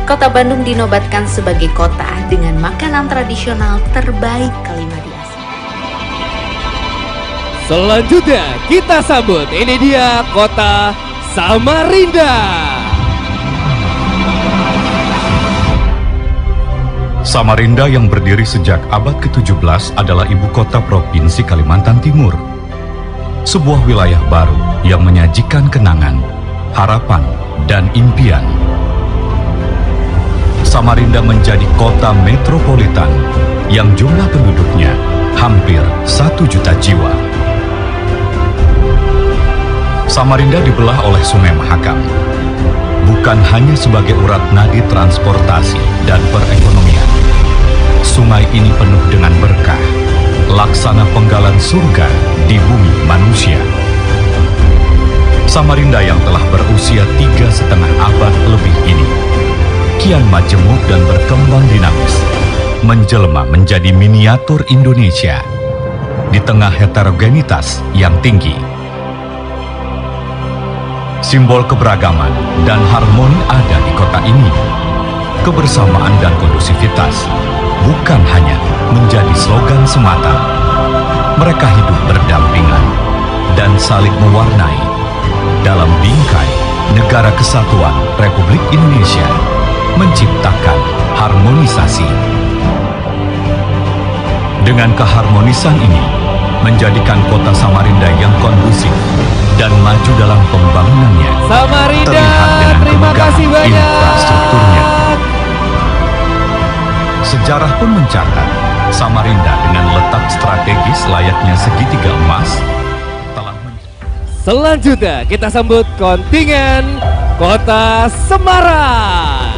Kota Bandung dinobatkan sebagai kota dengan makanan tradisional terbaik kelima di Asia. Selanjutnya kita sambut, ini dia Kota Samarinda. Samarinda yang berdiri sejak abad ke-17 adalah ibu kota Provinsi Kalimantan Timur. Sebuah wilayah baru yang menyajikan kenangan, harapan, dan impian. Samarinda menjadi kota metropolitan yang jumlah penduduknya hampir 1 juta jiwa. Samarinda dibelah oleh Sungai Mahakam, bukan hanya sebagai urat nadi transportasi dan perekonomian. Sungai ini penuh dengan berkah, laksana penggalan surga di bumi manusia. Samarinda yang telah berusia 3,5 abad lebih ini, kian majemuk dan berkembang dinamis, menjelma menjadi miniatur Indonesia di tengah heterogenitas yang tinggi. Simbol keberagaman dan harmoni ada di kota ini. Kebersamaan dan kondusivitas bukan hanya menjadi slogan semata. Mereka hidup berdampingan dan saling mewarnai dalam bingkai Negara Kesatuan Republik Indonesia, menciptakan harmonisasi. Dengan keharmonisan ini, menjadikan kota Samarinda yang kondusif dan maju dalam pembangunannya. Samarinda, terlihat dengan terima kasih banyak. Infrastrukturnya. Sejarah pun mencatat, Samarinda dengan letak strategis layaknya segitiga emas telah Selanjutnya kita sambut kontingen Kota Semarang.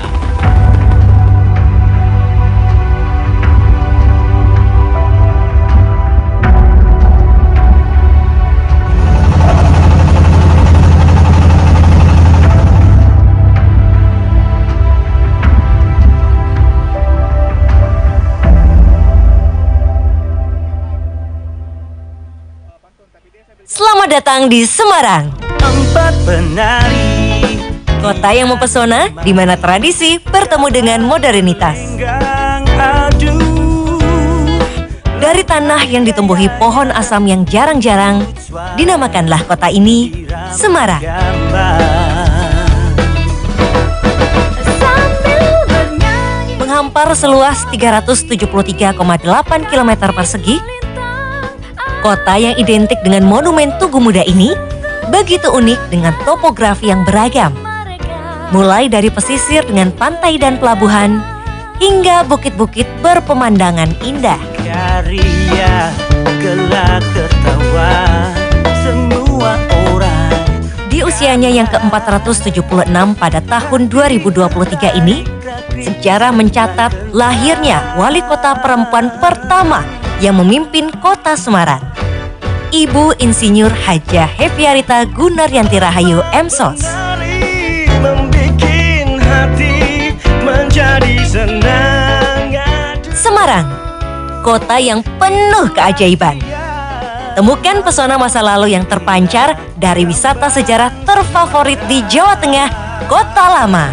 Selamat datang di Semarang. Empat penari, kota yang mempesona di mana tradisi bertemu dengan modernitas. Dari tanah yang ditumbuhi pohon asam yang jarang-jarang, dinamakanlah kota ini Semarang. Menghampar seluas 373,8 km persegi, kota yang identik dengan monumen Tugu Muda ini begitu unik dengan topografi yang beragam. Mulai dari pesisir dengan pantai dan pelabuhan, hingga bukit-bukit berpemandangan indah. Karya, gelak tertawa, semua orang. Di usianya yang ke-476 pada tahun 2023 ini, sejarah mencatat lahirnya wali kota perempuan pertama yang memimpin kota Semarang, Ibu Insinyur Hajah Heviarita Gunaryanti Rahayu M.Sos. Semarang, kota yang penuh keajaiban. Temukan pesona masa lalu yang terpancar dari wisata sejarah terfavorit di Jawa Tengah, Kota Lama.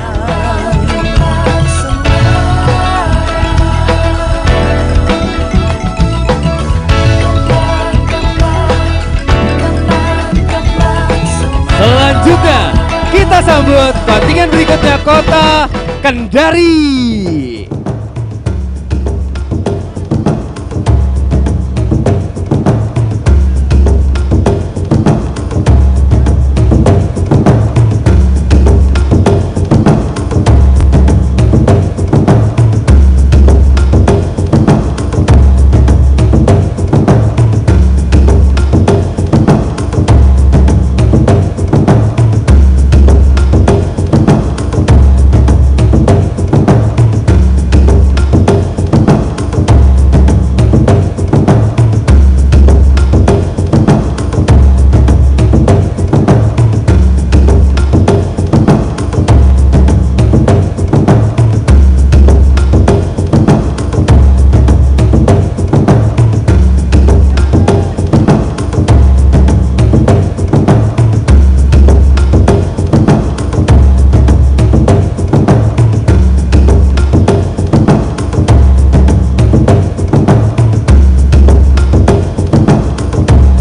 Selanjutnya kita sambut kontingen berikutnya, Kota Kendari.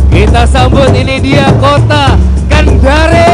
Kita sambut, ini dia Kota Kendari.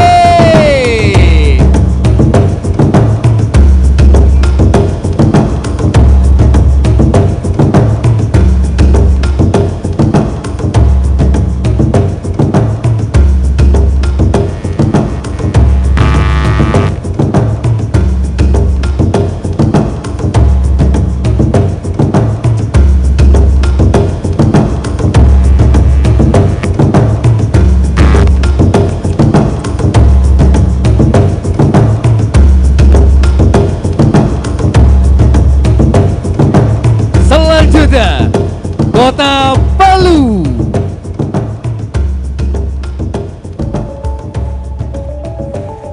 Kota Palu.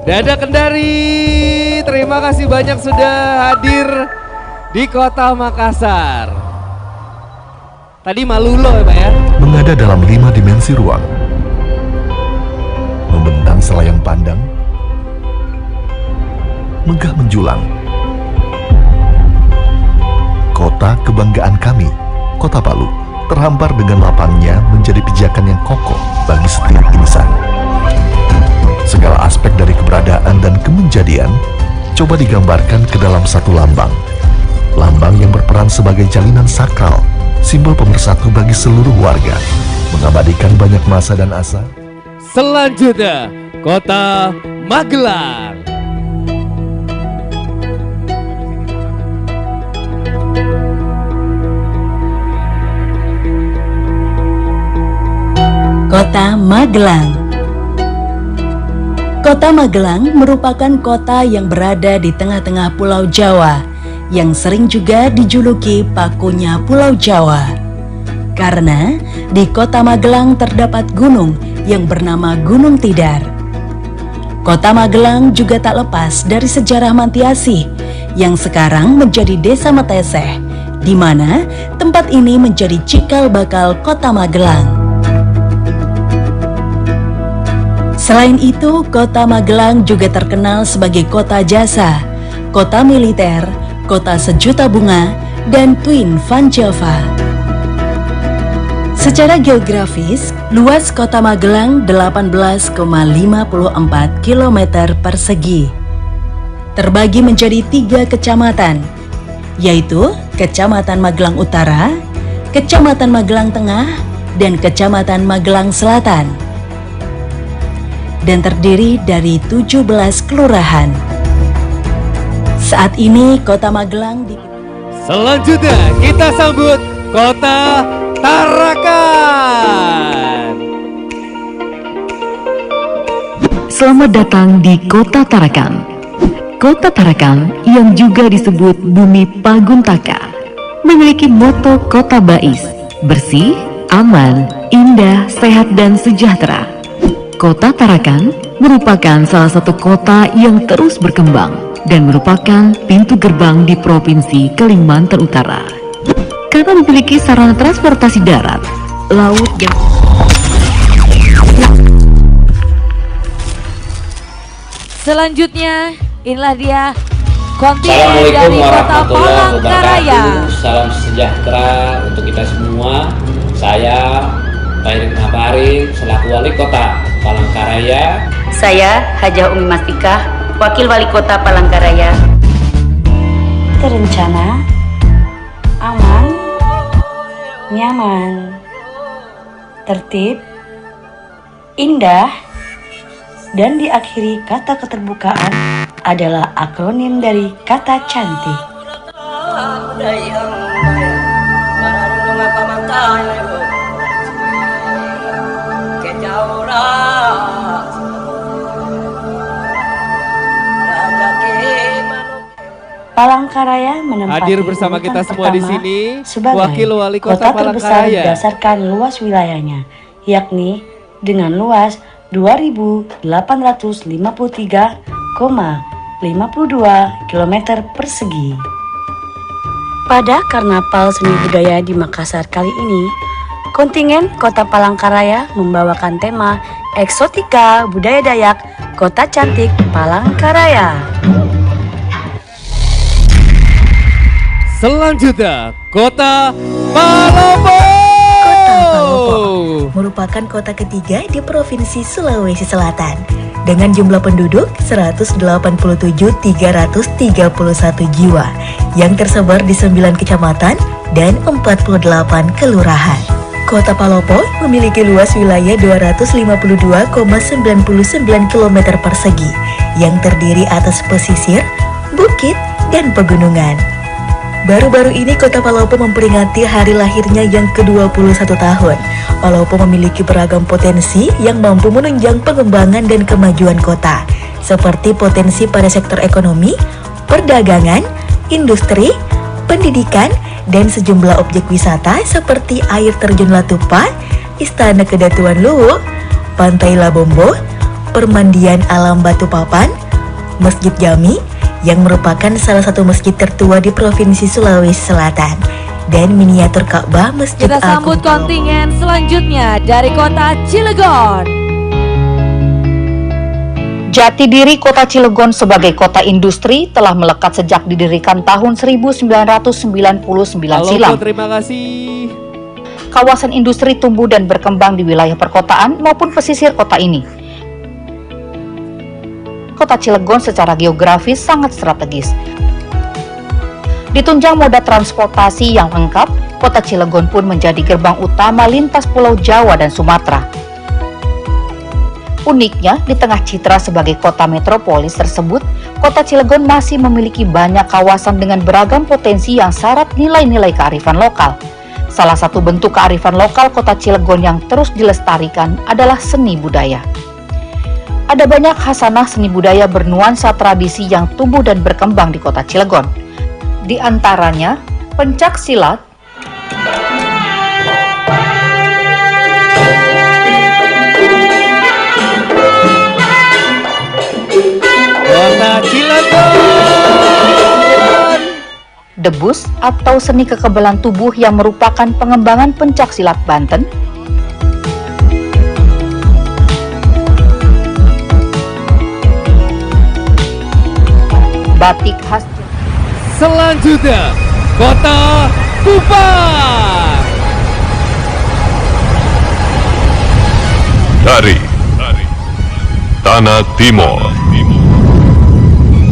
Dadah Kendari, terima kasih banyak sudah hadir di Kota Makassar. Tadi Malulo ya Pak ya? Mengada dalam 5 dimensi ruang, membentang selayang pandang, megah menjulang. Kota kebanggaan kami, Kota Palu, terhampar dengan lapangnya menjadi pijakan yang kokoh bagi setiap insan. Segala aspek dari keberadaan dan kemenjadian coba digambarkan ke dalam satu lambang. Lambang yang berperan sebagai jalinan sakral, simbol pemersatu bagi seluruh warga, mengabadikan banyak masa dan asa. Selanjutnya, Kota Magelang. Kota Magelang. Kota Magelang merupakan kota yang berada di tengah-tengah Pulau Jawa, yang sering juga dijuluki pakunya Pulau Jawa. Karena di Kota Magelang terdapat gunung yang bernama Gunung Tidar. Kota Magelang juga tak lepas dari sejarah Mantiasih yang sekarang menjadi Desa Meteseh, di mana tempat ini menjadi cikal bakal Kota Magelang. Selain itu, Kota Magelang juga terkenal sebagai kota jasa, kota militer, kota sejuta bunga, dan Twin Van Java. Secara geografis, luas Kota Magelang 18,54 km persegi. Terbagi menjadi 3 kecamatan, yaitu Kecamatan Magelang Utara, Kecamatan Magelang Tengah, dan Kecamatan Magelang Selatan. Dan terdiri dari 17 kelurahan. Saat ini Kota Magelang Selanjutnya kita sambut Kota Tarakan. Selamat datang di Kota Tarakan. Kota Tarakan yang juga disebut Bumi Paguntaka memiliki moto Kota Bais, bersih, aman, indah, sehat, dan sejahtera. Kota Tarakan merupakan salah satu kota yang terus berkembang dan merupakan pintu gerbang di Provinsi Kalimantan Utara. Karena memiliki sarana transportasi darat, laut, dan selanjutnya inilah dia kontingen dari Kota Palangkaraya. Salam sejahtera untuk kita semua. Saya Tahir Nabari selaku Wali Kota Palangkaraya. Saya Hajah Umi Mastikah, Wakil Wali Kota Palangkaraya. Terencana, aman, nyaman, tertib, indah, dan diakhiri kata keterbukaan adalah akronim dari kata cantik. Palangkaraya menempati hadir bersama kita semua di sini sebagai Wakil Wali Kota terbesar Palangkaraya berdasarkan luas wilayahnya, yakni dengan luas 2.853,52 km persegi. Pada Karnaval Seni Budaya di Makassar kali ini, kontingen Kota Palangkaraya membawakan tema Eksotika Budaya Dayak Kota Cantik Palangkaraya. Selanjutnya, Kota Palopo. Kota Palopo merupakan kota ketiga di Provinsi Sulawesi Selatan dengan jumlah penduduk 187.331 jiwa yang tersebar di 9 kecamatan dan 48 kelurahan. Kota Palopo memiliki luas wilayah 252,99 km persegi yang terdiri atas pesisir, bukit, dan pegunungan. Baru-baru ini Kota Palopo memperingati hari lahirnya yang ke-21 tahun. Palopo memiliki beragam potensi yang mampu menunjang pengembangan dan kemajuan kota, seperti potensi pada sektor ekonomi, perdagangan, industri, pendidikan, dan sejumlah objek wisata seperti air terjun Latupa, Istana Kedatuan Luwu, Pantai Labombo, Permandian Alam Batu Papan, Masjid Jami, yang merupakan salah satu masjid tertua di Provinsi Sulawesi Selatan, dan miniatur Ka'bah Masjid Kita sambut Agung. kontingen selanjutnya dari Kota Cilegon. Jati diri Kota Cilegon sebagai kota industri telah melekat sejak didirikan tahun 1999 silam. Terima kasih. Kawasan industri tumbuh dan berkembang di wilayah perkotaan maupun pesisir kota ini. Kota Cilegon secara geografis sangat strategis. Ditunjang moda transportasi yang lengkap, Kota Cilegon pun menjadi gerbang utama lintas Pulau Jawa dan Sumatera. Uniknya, di tengah citra sebagai kota metropolis tersebut, Kota Cilegon masih memiliki banyak kawasan dengan beragam potensi yang syarat nilai-nilai kearifan lokal. Salah satu bentuk kearifan lokal Kota Cilegon yang terus dilestarikan adalah seni budaya. Ada banyak khasanah seni budaya bernuansa tradisi yang tumbuh dan berkembang di Kota Cilegon. Di antaranya, pencak silat, Kota Cilegon, debus atau seni kekebalan tubuh yang merupakan pengembangan pencak silat Banten, batik khas. Selanjutnya, Kota Kupang. Dari Tanah Timur,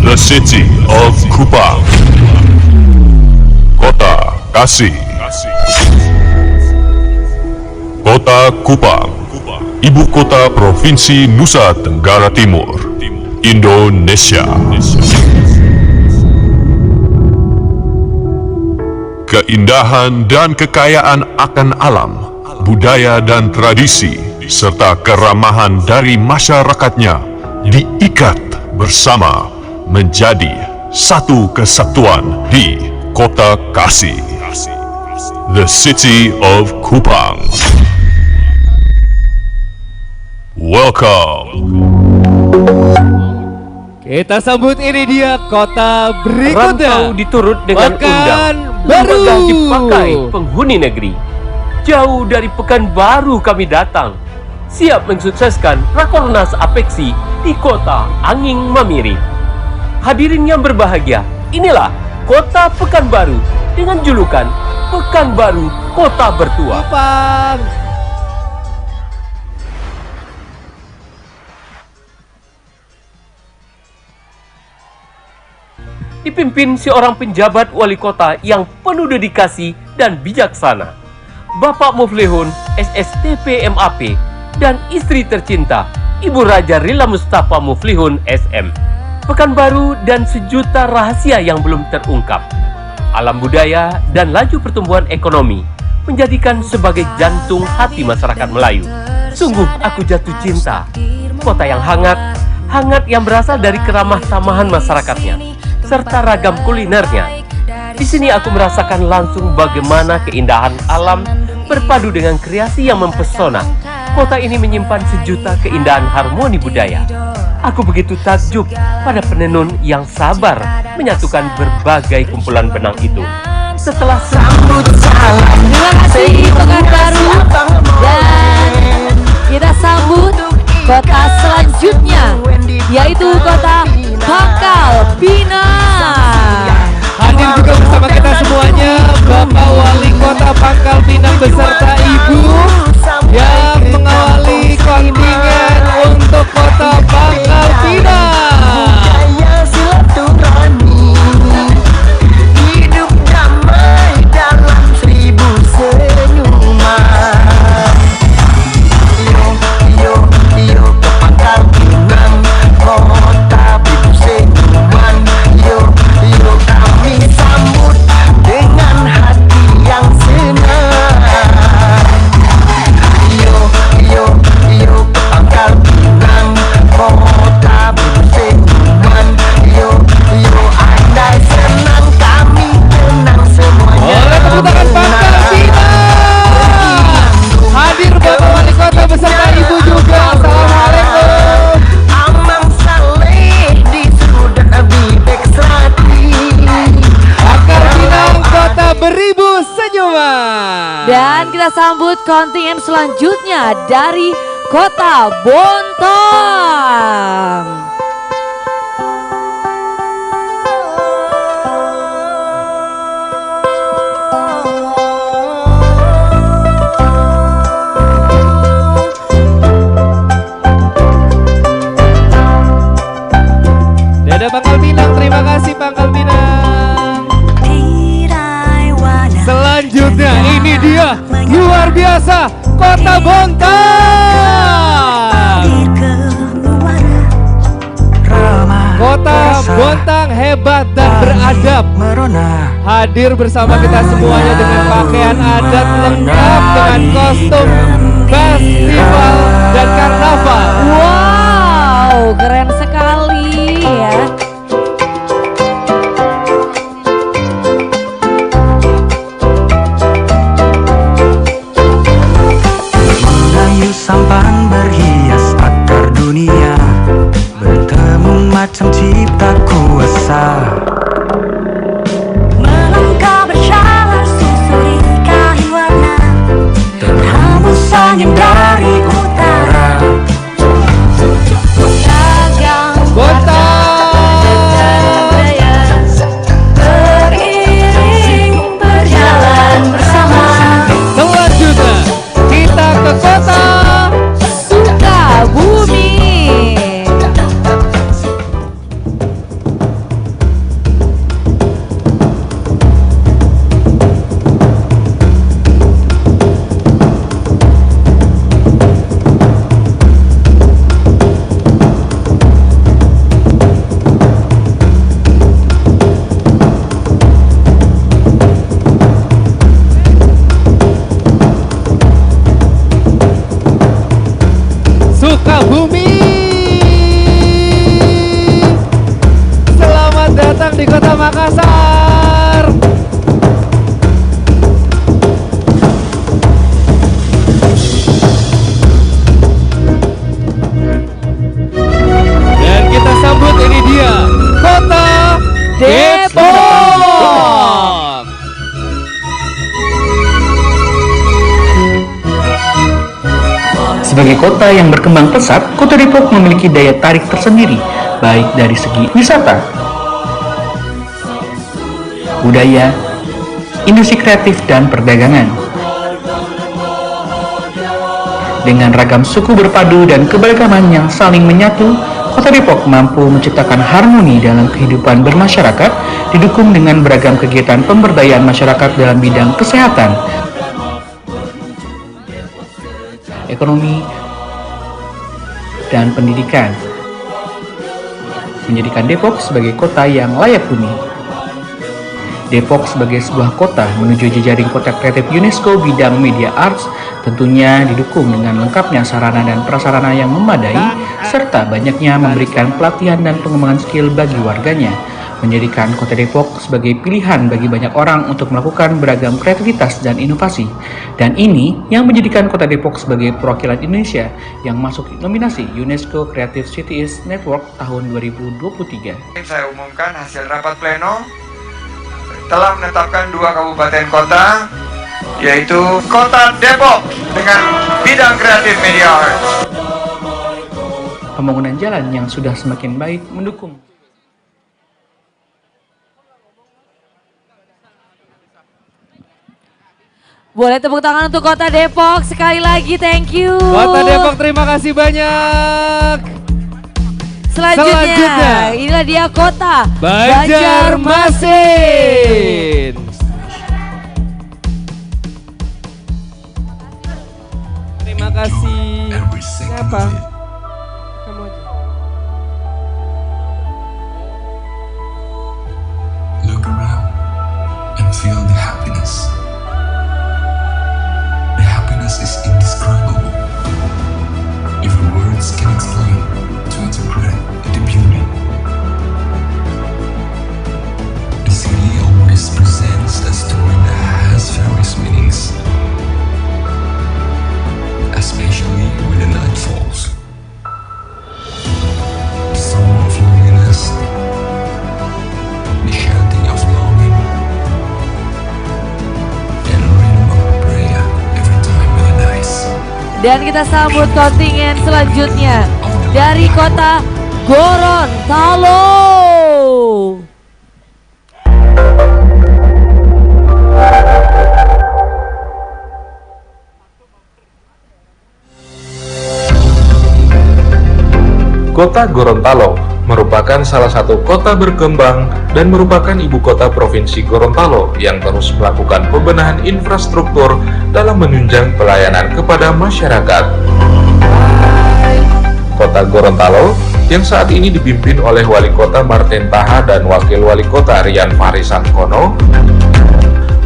the city of Kupang, Kota Kasih. Kota Kupang, ibu kota Provinsi Nusa Tenggara Timur, Indonesia. Keindahan dan kekayaan akan alam, budaya dan tradisi, serta keramahan dari masyarakatnya diikat bersama menjadi satu kesatuan di Kota Kasih, the city of Kupang. Welcome. Kita sambut, ini dia kota berikutnya. Rantau diturut dengan undang, Pekanbaru dipakai penghuni negeri. Jauh dari Pekanbaru kami datang, siap mensukseskan Rakornas Apeksi di Kota Angin Mamiri. Hadirin yang berbahagia, inilah Kota Pekanbaru dengan julukan Pekanbaru Kota Bertua. Kupang. Dipimpin seorang penjabat wali kota yang penuh dedikasi dan bijaksana, Bapak Muflihun SSTP MAP, dan istri tercinta Ibu Raja Rila Mustafa Muflihun SM. Pekanbaru dan sejuta rahasia yang belum terungkap, alam budaya dan laju pertumbuhan ekonomi menjadikan sebagai jantung hati masyarakat Melayu. Sungguh aku jatuh cinta. Kota yang hangat yang berasal dari keramah tamahan masyarakatnya serta ragam kulinernya. Di sini aku merasakan langsung bagaimana keindahan alam berpadu dengan kreasi yang mempesona. Kota ini menyimpan sejuta keindahan harmoni budaya. Aku begitu takjub pada penenun yang sabar menyatukan berbagai kumpulan benang itu. Setelah sambut salam, terima kasih Pekanbaru, dan kita sambut kota selanjutnya, yaitu Kota Pangkal Pinang. Hadir juga bersama kita semuanya Bapak Wali Kota Pangkal Pinang beserta Ibu yang mengawali kontingen untuk Kota Pangkal Pinang. Hidup damai dalam 1000 senyuman. Yo ke Pangkal Pinang, kota biru senyuman. Yo kami sambut dengan hati yang senang. Yo ke Pangkal Pinang, kota biru senyuman. Yo andai senang kami tenang semuanya. Oleh tepuk tangan Pangkal Pinang. Hadir Bapak Wali Kota beserta Ibu juga. Assalamualaikum. Amang saleh disuruh dan bibek serati. Pangkal Pinang, kota beribu senyuman. Dan kita sambut kontingen selanjutnya dari Kota Bontang. Dadah Pangkal Pinang, terima kasih Pangkal Pinang. Selanjutnya Ini dia luar biasa Kota Bontang. Kota Bontang hebat dan beradab, hadir bersama kita semuanya dengan pakaian adat lengkap dengan kostum festival dan karnaval. Wow, keren sekali ya. Melayu sampan berhias akar dunia, bertemu macam cipta kuasa. Melangkah berjalan susuri kain warna, terhembus angin dari utara. Beriring berjalan bersama. Selanjutnya kita ke kota Sukabumi. Sukabumi. Selamat datang di Kota Makassar. Dan kita sambut, ini dia Kota Depok. Sebagai kota yang berkembang pesat, Kota Depok memiliki daya tarik tersendiri, baik dari segi wisata, budaya, industri kreatif, dan perdagangan. Dengan ragam suku berpadu dan keberagaman yang saling menyatu, Kota Depok mampu menciptakan harmoni dalam kehidupan bermasyarakat, didukung dengan beragam kegiatan pemberdayaan masyarakat dalam bidang kesehatan, ekonomi, dan pendidikan, menjadikan Depok sebagai kota yang layak huni. Depok sebagai sebuah kota menuju jejaring kota kreatif UNESCO bidang media arts tentunya didukung dengan lengkapnya sarana dan prasarana yang memadai, serta banyaknya memberikan pelatihan dan pengembangan skill bagi warganya, menjadikan Kota Depok sebagai pilihan bagi banyak orang untuk melakukan beragam kreativitas dan inovasi. Dan ini yang menjadikan Kota Depok sebagai perwakilan Indonesia yang masuk nominasi UNESCO Creative Cities Network tahun 2023. Saya umumkan hasil rapat pleno telah menetapkan 2 kabupaten kota, yaitu Kota Depok dengan bidang kreatif media arts. Pembangunan jalan yang sudah semakin baik mendukung. Boleh tepuk tangan untuk Kota Depok sekali lagi, thank you. Kota Depok, terima kasih banyak. Selanjutnya, inilah dia Kota Banjarmasin. Terima kasih. Siapa? Kamu aja. Look around and feel the happiness. The happiness is indescribable. Even words can explain to interpret the beauty. The city always presents a story that has various meanings, especially when the night falls. The song of loneliness, the chanting of longing, and a rhythm of prayer every time when it dies. Dan kita sambut kontingen selanjutnya dari Kota Gorontalo. Kota Gorontalo merupakan salah satu kota berkembang dan merupakan ibu kota Provinsi Gorontalo yang terus melakukan pembenahan infrastruktur dalam menunjang pelayanan kepada masyarakat. Kota Gorontalo yang saat ini dipimpin oleh Wali Kota Martin Taha dan Wakil Wali Kota Rian Farisangkono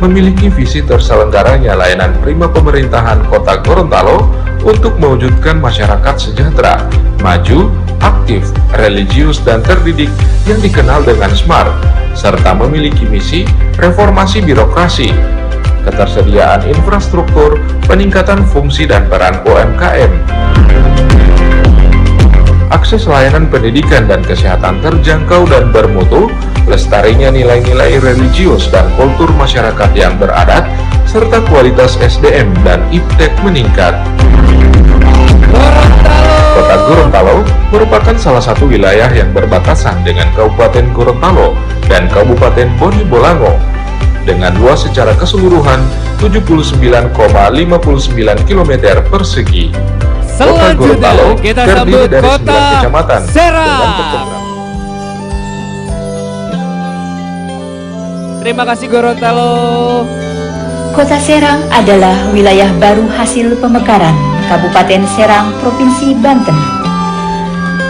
memiliki visi terselenggaranya layanan prima pemerintahan Kota Gorontalo untuk mewujudkan masyarakat sejahtera, maju, aktif, religius, dan terdidik yang dikenal dengan SMART, serta memiliki misi reformasi birokrasi, ketersediaan infrastruktur, peningkatan fungsi dan peran UMKM, akses layanan pendidikan dan kesehatan terjangkau dan bermutu, lestarinya nilai-nilai religius dan kultur masyarakat yang beradat, serta kualitas SDM dan iptek meningkat. Kota Gorontalo merupakan salah satu wilayah yang berbatasan dengan Kabupaten Gorontalo dan Kabupaten Bone Bolango dengan luas secara keseluruhan 79,59 km persegi. Kota Gorontalo kita terdiri sambut dari 9 Kota kecamatan Serang. dengan berprogram. Terima kasih Gorontalo. Kota Serang adalah wilayah baru hasil pemekaran Kabupaten Serang, Provinsi Banten.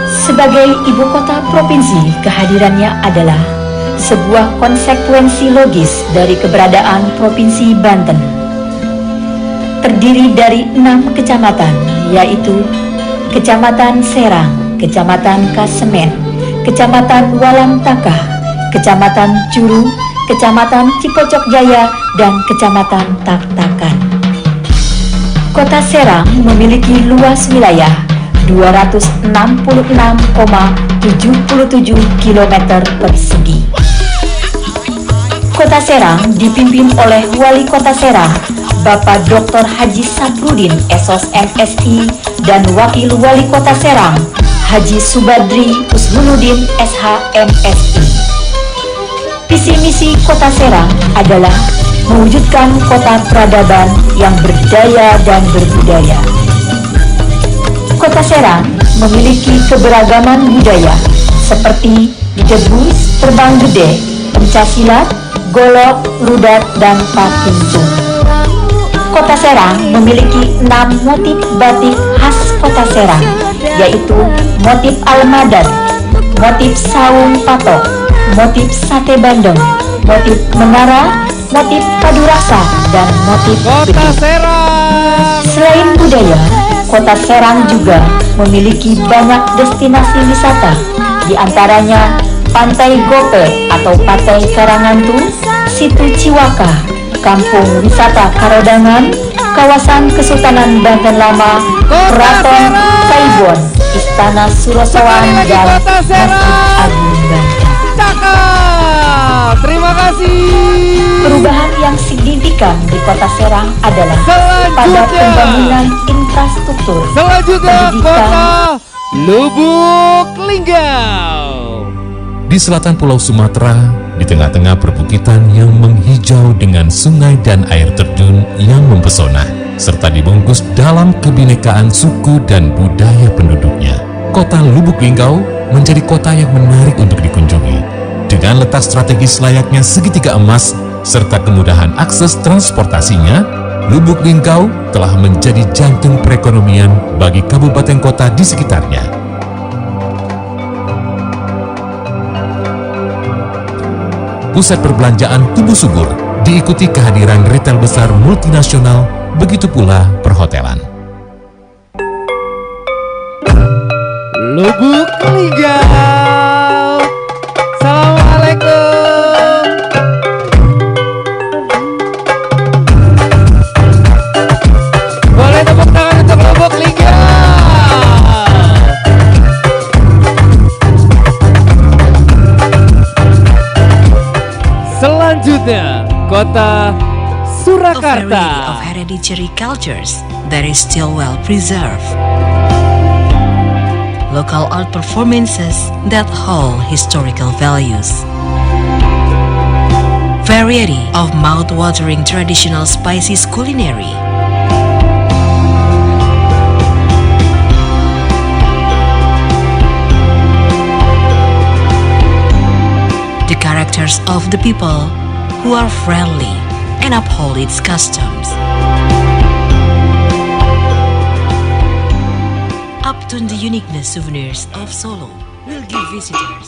Sebagai ibu kota provinsi, kehadirannya adalah sebuah konsekuensi logis dari keberadaan Provinsi Banten. Terdiri dari 6 kecamatan, yaitu Kecamatan Serang, Kecamatan Kasemen, Kecamatan Walangtaka, Kecamatan Curu, Kecamatan Cipocok Jaya, dan Kecamatan Taktakan. Kota Serang memiliki luas wilayah 266,77 km persegi. Kota Serang dipimpin oleh Wali Kota Serang, Bapak Dr. Haji Saprudin, SOS MSI, dan Wakil Wali Kota Serang, Haji Subadri Usbunuddin, SH MSI. Visi misi Kota Serang adalah mewujudkan kota peradaban yang berdaya dan berbudaya. Kota Serang memiliki keberagaman budaya seperti debus, terbang gede, pencaksilat, golok, rudat, dan pakincung. Kota Serang memiliki 6 motif batik khas Kota Serang, yaitu motif almadan, motif saung patok, motif sate bandeng, motif menara, motif padu rasa, dan motif Kota Serang. Selain budaya, Kota Serang juga memiliki banyak destinasi wisata, di antaranya Pantai Gope atau Pantai Karangantu, Situ Ciwaka, Kampung Wisata Karodangan, Kawasan Kesultanan Banten Lama, Keraton Saibon, Istana Surosowan, dan Masjid Agung Banten. Terima kasih. Perubahan yang signifikan di Kota Serang adalah pada pembangunan infrastruktur, Selanjutnya pendidikan, Kota Lubuk Linggau. Di selatan Pulau Sumatera, di tengah-tengah perbukitan yang menghijau dengan sungai dan air terjun yang mempesona, serta dibungkus dalam kebinekaan suku dan budaya penduduknya, Kota Lubuk Linggau menjadi kota yang menarik untuk dikunjungi. Dengan letak strategis layaknya segitiga emas, serta kemudahan akses transportasinya, Lubuk Linggau telah menjadi jantung perekonomian bagi kabupaten kota di sekitarnya. Pusat perbelanjaan Tubuh Subur diikuti kehadiran retail besar multinasional, begitu pula perhotelan. Lubuk Linggau. Assalamualaikum. Boleh tepuk tangan untuk Lubuk Linggau. Selanjutnya, Kota Surakarta. A variety of hereditary cultures that is still well preserved. Local art performances that hold historical values. Variety of mouth-watering traditional spices culinary. characters of the people who are friendly and uphold its customs. Uptune the uniqueness souvenirs of Solo will give visitors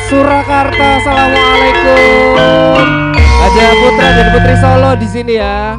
Surakarta, assalamualaikum. Ada putra dan putri Solo di sini ya.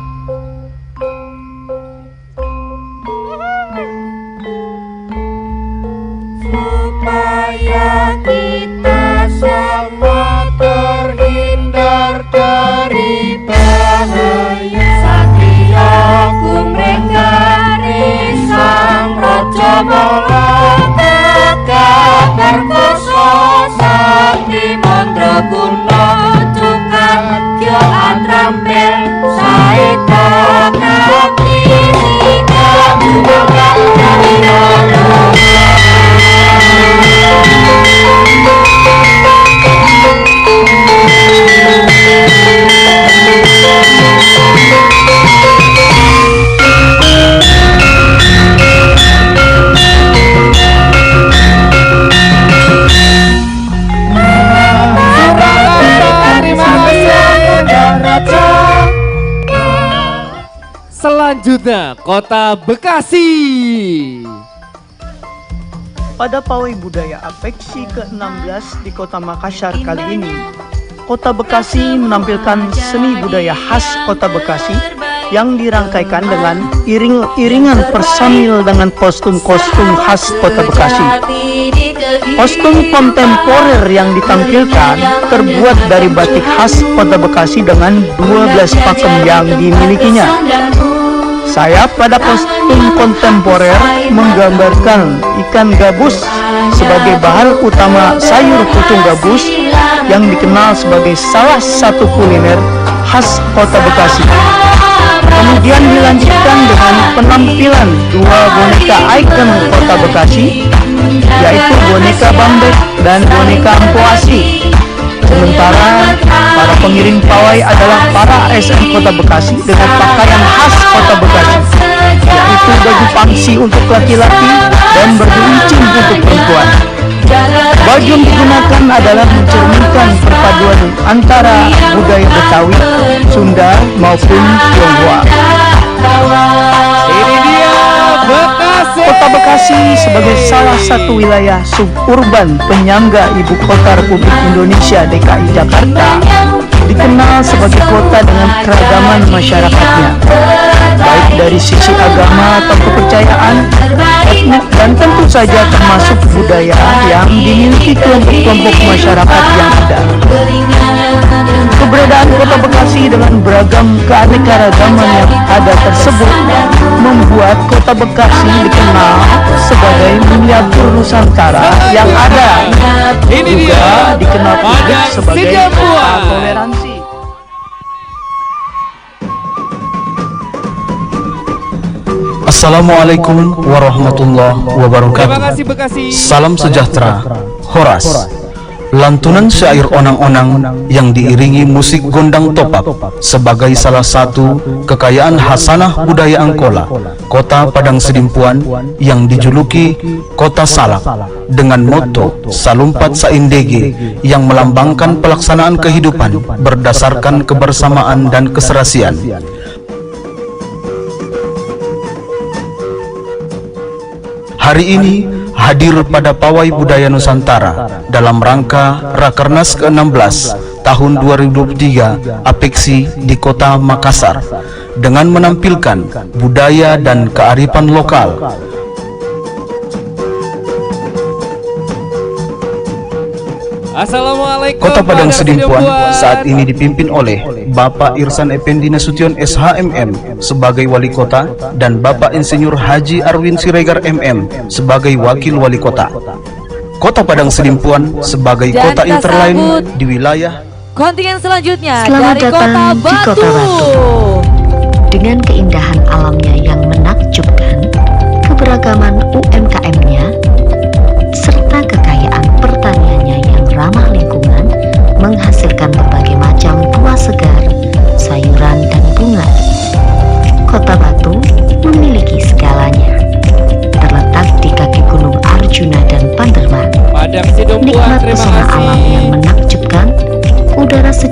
Supaya kita semua terhindar dari bahaya, Satria kumengari sang Raja Bala, tegak perkoso sakti mandra guna, tukang kyo atrampel saita ngati kamu dari nolo. Selanjutnya, Kota Bekasi. Pada Pawai Budaya Apeksi ke-16 di Kota Makassar kali ini, Kota Bekasi menampilkan seni budaya khas Kota Bekasi yang dirangkaikan dengan iring-iringan personil dengan kostum-kostum khas Kota Bekasi. Kostum kontemporer yang ditampilkan terbuat dari batik khas Kota Bekasi dengan 12 pakem yang dimilikinya. Saya pada kostum kontemporer menggambarkan ikan gabus sebagai bahan utama sayur pucung gabus yang dikenal sebagai salah satu kuliner khas Kota Bekasi. Kemudian dilanjutkan dengan penampilan dua boneka ikon Kota Bekasi, yaitu boneka Bambek dan boneka Ampoasi. Sementara para pengiring pawai adalah para ASN Kota Bekasi dengan pakaian khas Kota Bekasi, yaitu baju pangsi untuk laki-laki dan baju licin untuk perempuan. Baju yang digunakan adalah mencerminkan perpaduan antara budaya Betawi, Sunda maupun Tionghoa. Ini dia Bekasi. Kota Bekasi sebagai salah satu wilayah suburban penyangga ibu kota Republik Indonesia DKI Jakarta dikenal sebagai kota dengan keragaman masyarakatnya, baik dari sisi agama atau kepercayaan, etnik, dan tentu saja termasuk budaya yang dimiliki kelompok-kelompok masyarakat yang ada. Keberadaan Kota Bekasi dengan beragam keanekaragaman yang ada tersebut membuat Kota Bekasi dikenal sebagai miniatur Nusantara yang ada, juga dikenal publik sebagai kota toleransi. Assalamualaikum warahmatullahi wabarakatuh. Terima kasih Bekasi. Salam sejahtera. Horas. Lantunan syair onang-onang yang diiringi musik gondang topak sebagai salah satu kekayaan hasanah budaya Angkola, Kota Padang Sidimpuan yang dijuluki Kota Salak, dengan moto Salumpat Saindege yang melambangkan pelaksanaan kehidupan berdasarkan kebersamaan dan keserasian. Hari ini hadir pada Pawai Budaya Nusantara dalam rangka Rakernas ke-16 tahun 2023 Apeksi di Kota Makassar dengan menampilkan budaya dan kearifan lokal. Assalamualaikum. Kota Padang Sidimpuan saat ini dipimpin oleh Bapak Irsan Effendi Nasution SHMM sebagai Wali Kota dan Bapak Insinyur Haji Arwin Siregar MM sebagai Wakil Wali Kota. Kota Padang Sidimpuan sebagai Dan kota kita interlain sambut di wilayah kontingen selanjutnya Selamat dari datang Kota di Kota Batu. Dengan keindahan alamnya yang menakjubkan, keberagaman UMKM-nya, serta kekayaan pertaniannya yang ramah lingkungan, menghasilkan berbagai macam buah segar, sayuran, dan bunga. Kota Batu memiliki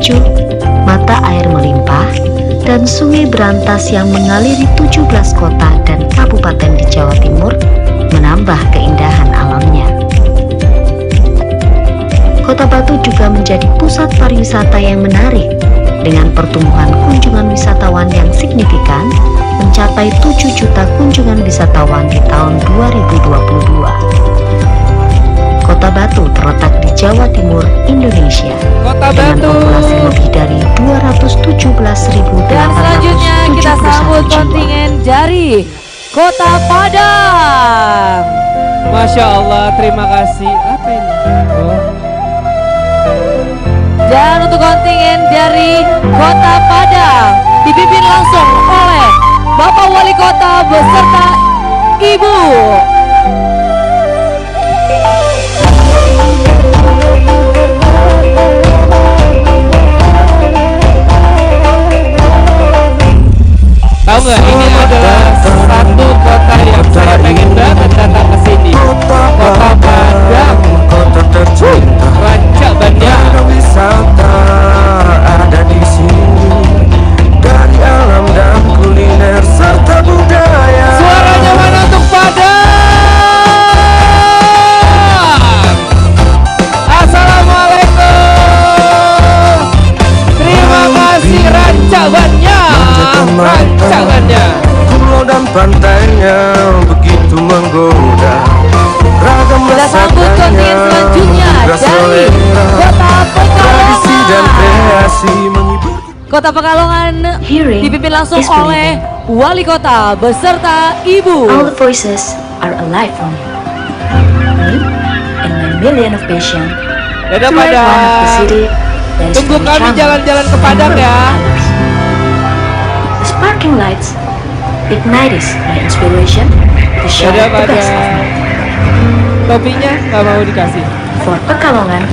sejuk, mata air melimpah, dan sungai berantas yang mengaliri 17 kota dan kabupaten di Jawa Timur menambah keindahan alamnya. Kota Batu juga menjadi pusat pariwisata yang menarik dengan pertumbuhan kunjungan wisatawan yang signifikan mencapai 7 juta kunjungan wisatawan di tahun 2022. Kota Batu terletak di Jawa Timur, Indonesia, dengan populasi lebih dari 217.879 Dan selanjutnya kita sambut kontingen dari Kota Padang. Masya Allah, terima kasih. Apa ini? Dan untuk kontingen dari Kota Padang dipimpin langsung oleh Bapak Wali Kota beserta Ibu. Tahu nggak, ini adalah satu kota yang saya pengen banget datang ke sini. Kota Padang, kota tercinta, rancak banyak wisata ada di sini, dari alam dan kuliner serta budaya. Suaranya mana untuk Padang? Assalamualaikum. Terima kasih rancangannya. Rancangannya. Pulau dan pantainya begitu menggoda. Ragam Kita sambut kontingen selanjutnya dari Kota Pekalongan. Kota Pekalongan dipimpin langsung oleh Wali Kota beserta Ibu. All the voices are alive for me. Me and my million of patients. Dadah Padang. Tunggu kami jalan-jalan ke Padang ya. The sparkling lights ignites my inspiration to share the best of me. Topinya nggak mau dikasih. For Pekalongan,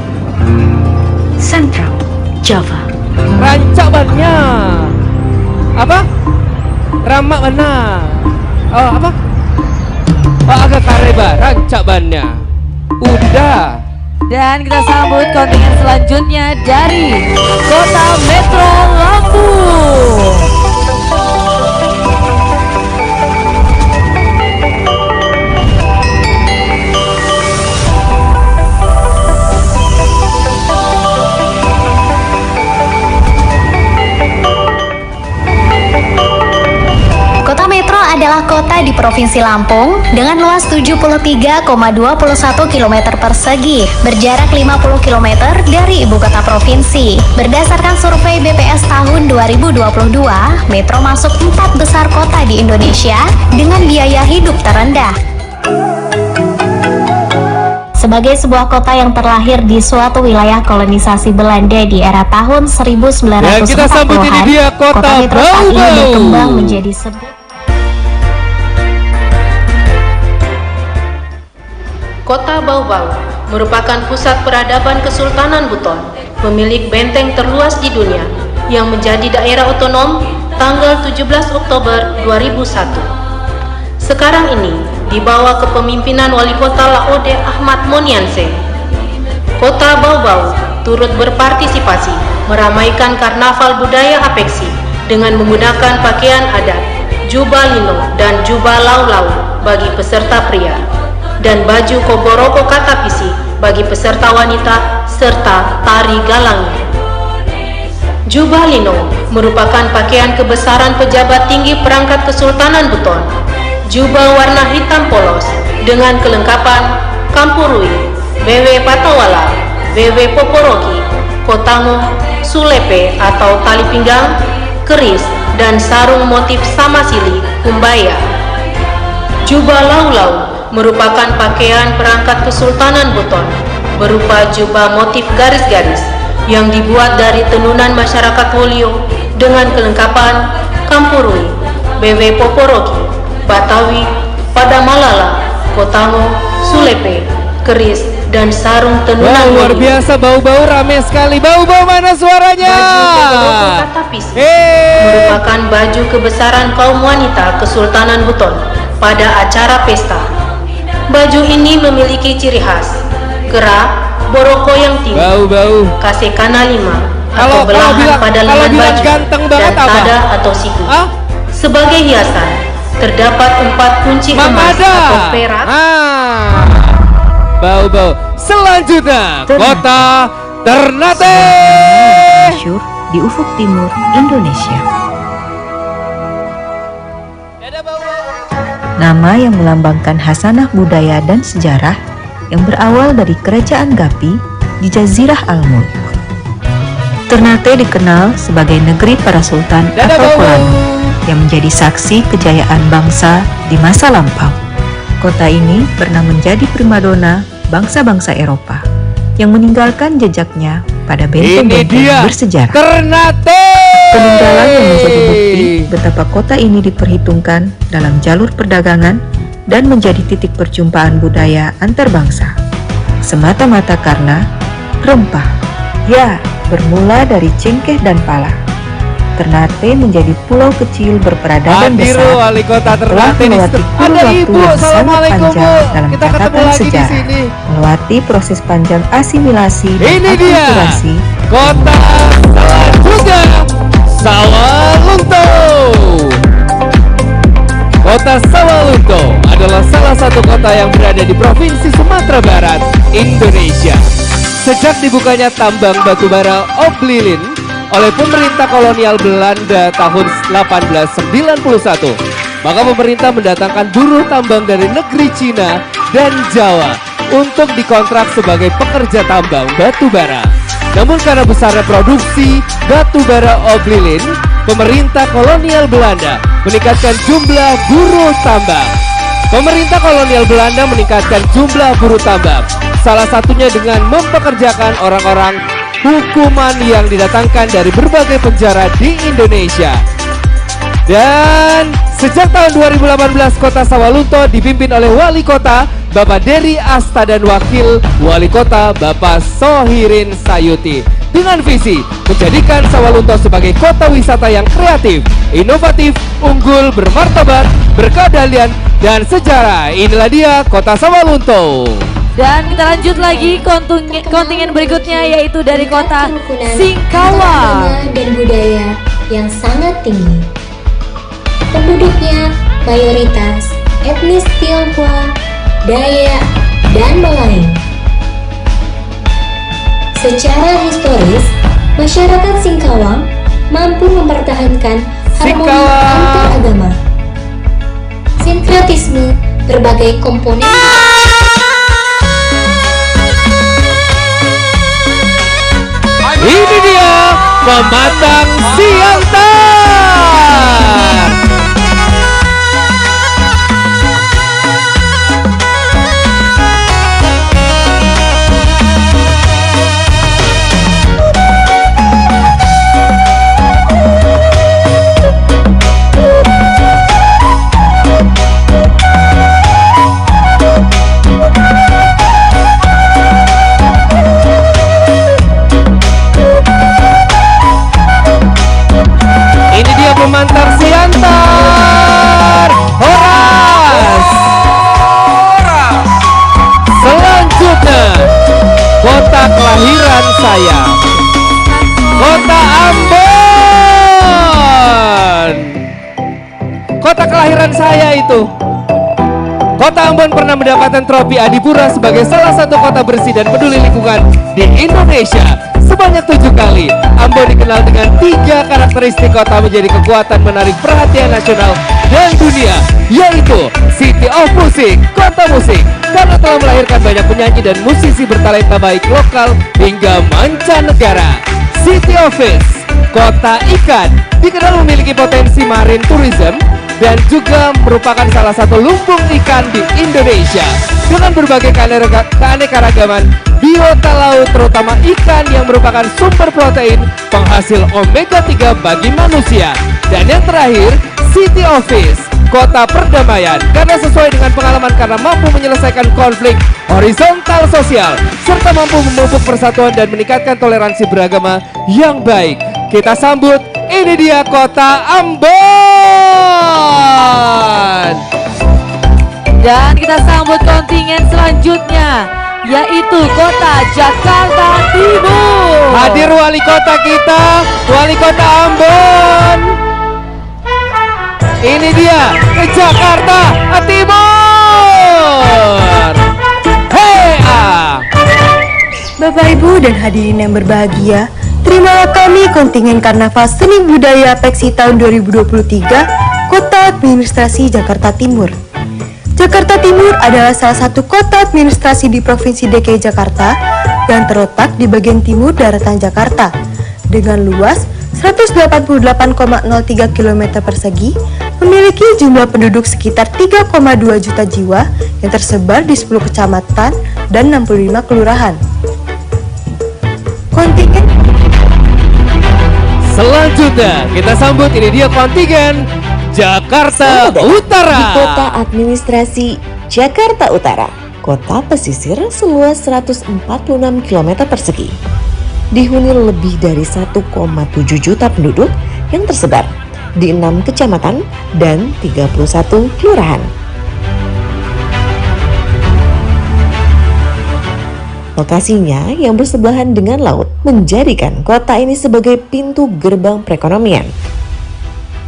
Central Java. Rancak bannya. Apa? Ramak mana? Oh apa? Oh agak kareba. Rancak bannya. Udah. Dan kita sambut kontingen selanjutnya dari Kota Metro Lampung. adalah kota di Provinsi Lampung dengan luas 73,21 km persegi, berjarak 50 km dari ibu kota provinsi. Berdasarkan survei BPS tahun 2022, Metro masuk 4 besar kota di Indonesia dengan biaya hidup terendah. Sebagai sebuah kota yang terlahir di suatu wilayah kolonisasi Belanda di era tahun 1940-an, kota Metro saat ini berkembang menjadi sebuah Kota Bau-Bau merupakan pusat peradaban Kesultanan Buton, pemilik benteng terluas di dunia yang menjadi daerah otonom tanggal 17 Oktober 2001. Sekarang ini di bawah kepemimpinan Wali Kota Laode Ahmad Monianse. Kota Bau-Bau turut berpartisipasi meramaikan karnaval budaya Apeksi dengan menggunakan pakaian adat, jubah lino dan jubah lau-lau bagi peserta pria, dan baju koboroko katapisi bagi peserta wanita serta tari galangnya. Jubah lino merupakan pakaian kebesaran pejabat tinggi perangkat Kesultanan Buton. Jubah warna hitam polos dengan kelengkapan kampurui, bewe patawala, bewe poporoki, kotango, sulepe atau tali pinggang, keris, dan sarung motif samasili kumbaya. Jubah lau-lau merupakan pakaian perangkat Kesultanan Buton berupa jubah motif garis-garis yang dibuat dari tenunan masyarakat Wolio dengan kelengkapan kampurui, bewe poporoki, batawi, padamalala, kotango, sulepe, keris, dan sarung tenunan. Luar biasa, Bau-Bau rame sekali. Bau-Bau mana suaranya? Baju koboroko katapisi merupakan baju kebesaran kaum wanita Kesultanan Buton pada acara pesta. Baju ini memiliki ciri khas gerak boroko yang tinggi, kasekana 5 atau belahan pada lengan baju ganteng dan banget apa? tada atau siku. Sebagai hiasan, terdapat 4 kunci emas atau perak. Bau-bau. Selanjutnya, kota Ternate. Masyhur di ufuk timur Indonesia. Nama yang melambangkan hasanah budaya dan sejarah yang berawal dari kerajaan Gapi di Jazirah Al-Mulk. Ternate dikenal sebagai negeri para sultan atau koloni yang menjadi saksi kejayaan bangsa di masa lampau. Kota ini pernah menjadi primadona bangsa-bangsa Eropa yang meninggalkan jejaknya pada benteng-benteng bersejarah. Ternate! Peninggalan yang menjadi bukti betapa kota ini diperhitungkan dalam jalur perdagangan dan menjadi titik perjumpaan budaya antar bangsa. Semata-mata karena rempah, ya, bermula dari cengkeh dan pala. Ternate menjadi pulau kecil berperadaban besar Wali Kota telah melewati kurun waktu yang sangat panjang dalam catatan sejarah, melewati proses panjang asimilasi dan akulturasi. Kota selanjutnya, Sawalunto. Kota Sawalunto adalah salah satu kota yang berada di Provinsi Sumatera Barat, Indonesia. Sejak dibukanya tambang batubara Oblilin oleh pemerintah kolonial Belanda tahun 1891, maka pemerintah mendatangkan buruh tambang dari negeri Cina dan Jawa untuk dikontrak sebagai pekerja tambang batubara. Namun karena besarnya produksi batubara Oblilin, pemerintah kolonial Belanda meningkatkan jumlah buruh tambang. Pemerintah kolonial Belanda meningkatkan jumlah buruh tambang, salah satunya dengan mempekerjakan orang-orang hukuman yang didatangkan dari berbagai penjara di Indonesia. Dan sejak tahun 2018 Kota Sawalunto dipimpin oleh Wali Kota Bapak Dery Asta dan Wakil Wali Kota Bapak Sohirin Sayuti dengan visi menjadikan Sawalunto sebagai kota wisata yang kreatif, inovatif, unggul, bermartabat, berkeadilan, dan sejarah. Inilah dia Kota Sawalunto. Dan kita lanjut lagi kontingen berikutnya, yaitu dari kota Singkawang. Dan budaya yang sangat tinggi. Penduduknya mayoritas etnis Tionghoa, Dayak, dan Melayu. Secara historis, masyarakat Singkawang mampu mempertahankan harmoni antar agama, sinkretisme berbagai komponen. Ini dia Pematang Siantar. Pemantar Siantar, Horas. Selanjutnya, kota kelahiran saya, Kota Ambon. Kota kelahiran saya itu, Kota Ambon pernah mendapatkan trofi Adipura sebagai salah satu kota bersih dan peduli lingkungan di Indonesia sebanyak 7 kali. Ambon dikenal dengan 3 karakteristik kota menjadi kekuatan menarik perhatian nasional dan dunia, yaitu City of Music, kota musik, karena telah melahirkan banyak penyanyi dan musisi bertalenta baik lokal hingga mancanegara. City of Fish, kota ikan, dikenal memiliki potensi marine tourism dan juga merupakan salah satu lumbung ikan di Indonesia dengan berbagai keanekaragaman biota laut, terutama ikan yang merupakan sumber protein penghasil omega 3 bagi manusia. Dan yang terakhir, City of Fish, kota perdamaian, karena sesuai dengan pengalaman karena mampu menyelesaikan konflik horizontal sosial serta mampu memupuk persatuan dan meningkatkan toleransi beragama yang baik. Kita sambut, ini dia Kota Ambon. Dan kita sambut kontingen selanjutnya, yaitu Kota Jakarta Timur. Hadir wali kota kita, wali kota Ambon. Ini dia ke Jakarta Timur. Hey Bapak Ibu dan hadirin yang berbahagia, terimalah kami kontingen Karnaval Seni Budaya Peksi tahun 2023 Kota Administrasi Jakarta Timur. Jakarta Timur adalah salah satu kota administrasi di Provinsi DKI Jakarta yang terletak di bagian timur daratan Jakarta dengan luas 188,03 km persegi, memiliki jumlah penduduk sekitar 3,2 juta jiwa yang tersebar di 10 kecamatan dan 65 kelurahan. Kontingen selanjutnya kita sambut, ini dia kontingen Jakarta Utara. Di Kota Administrasi Jakarta Utara, kota pesisir seluas 146 km persegi, dihuni lebih dari 1,7 juta penduduk yang tersebar di 6 kecamatan dan 31 kelurahan. Lokasinya yang bersebelahan dengan laut menjadikan kota ini sebagai pintu gerbang perekonomian.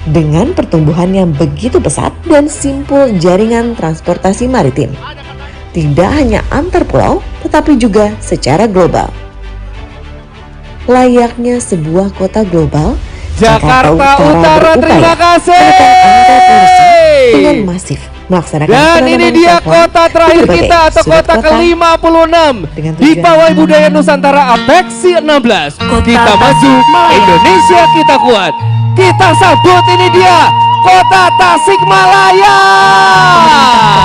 Dengan pertumbuhan yang begitu pesat dan simpul jaringan transportasi maritim, tidak hanya antar pulau tetapi juga secara global. Layaknya sebuah kota global, Jakarta Utara terima kasih dengan masif melaksanakan dan ini dia kota terakhir kita atau kota ke-56 di Pawai Budaya Nusantara Apeksi 16. Kita maju, Indonesia kita kuat. Kita sambut, ini dia Kota Tasikmalaya.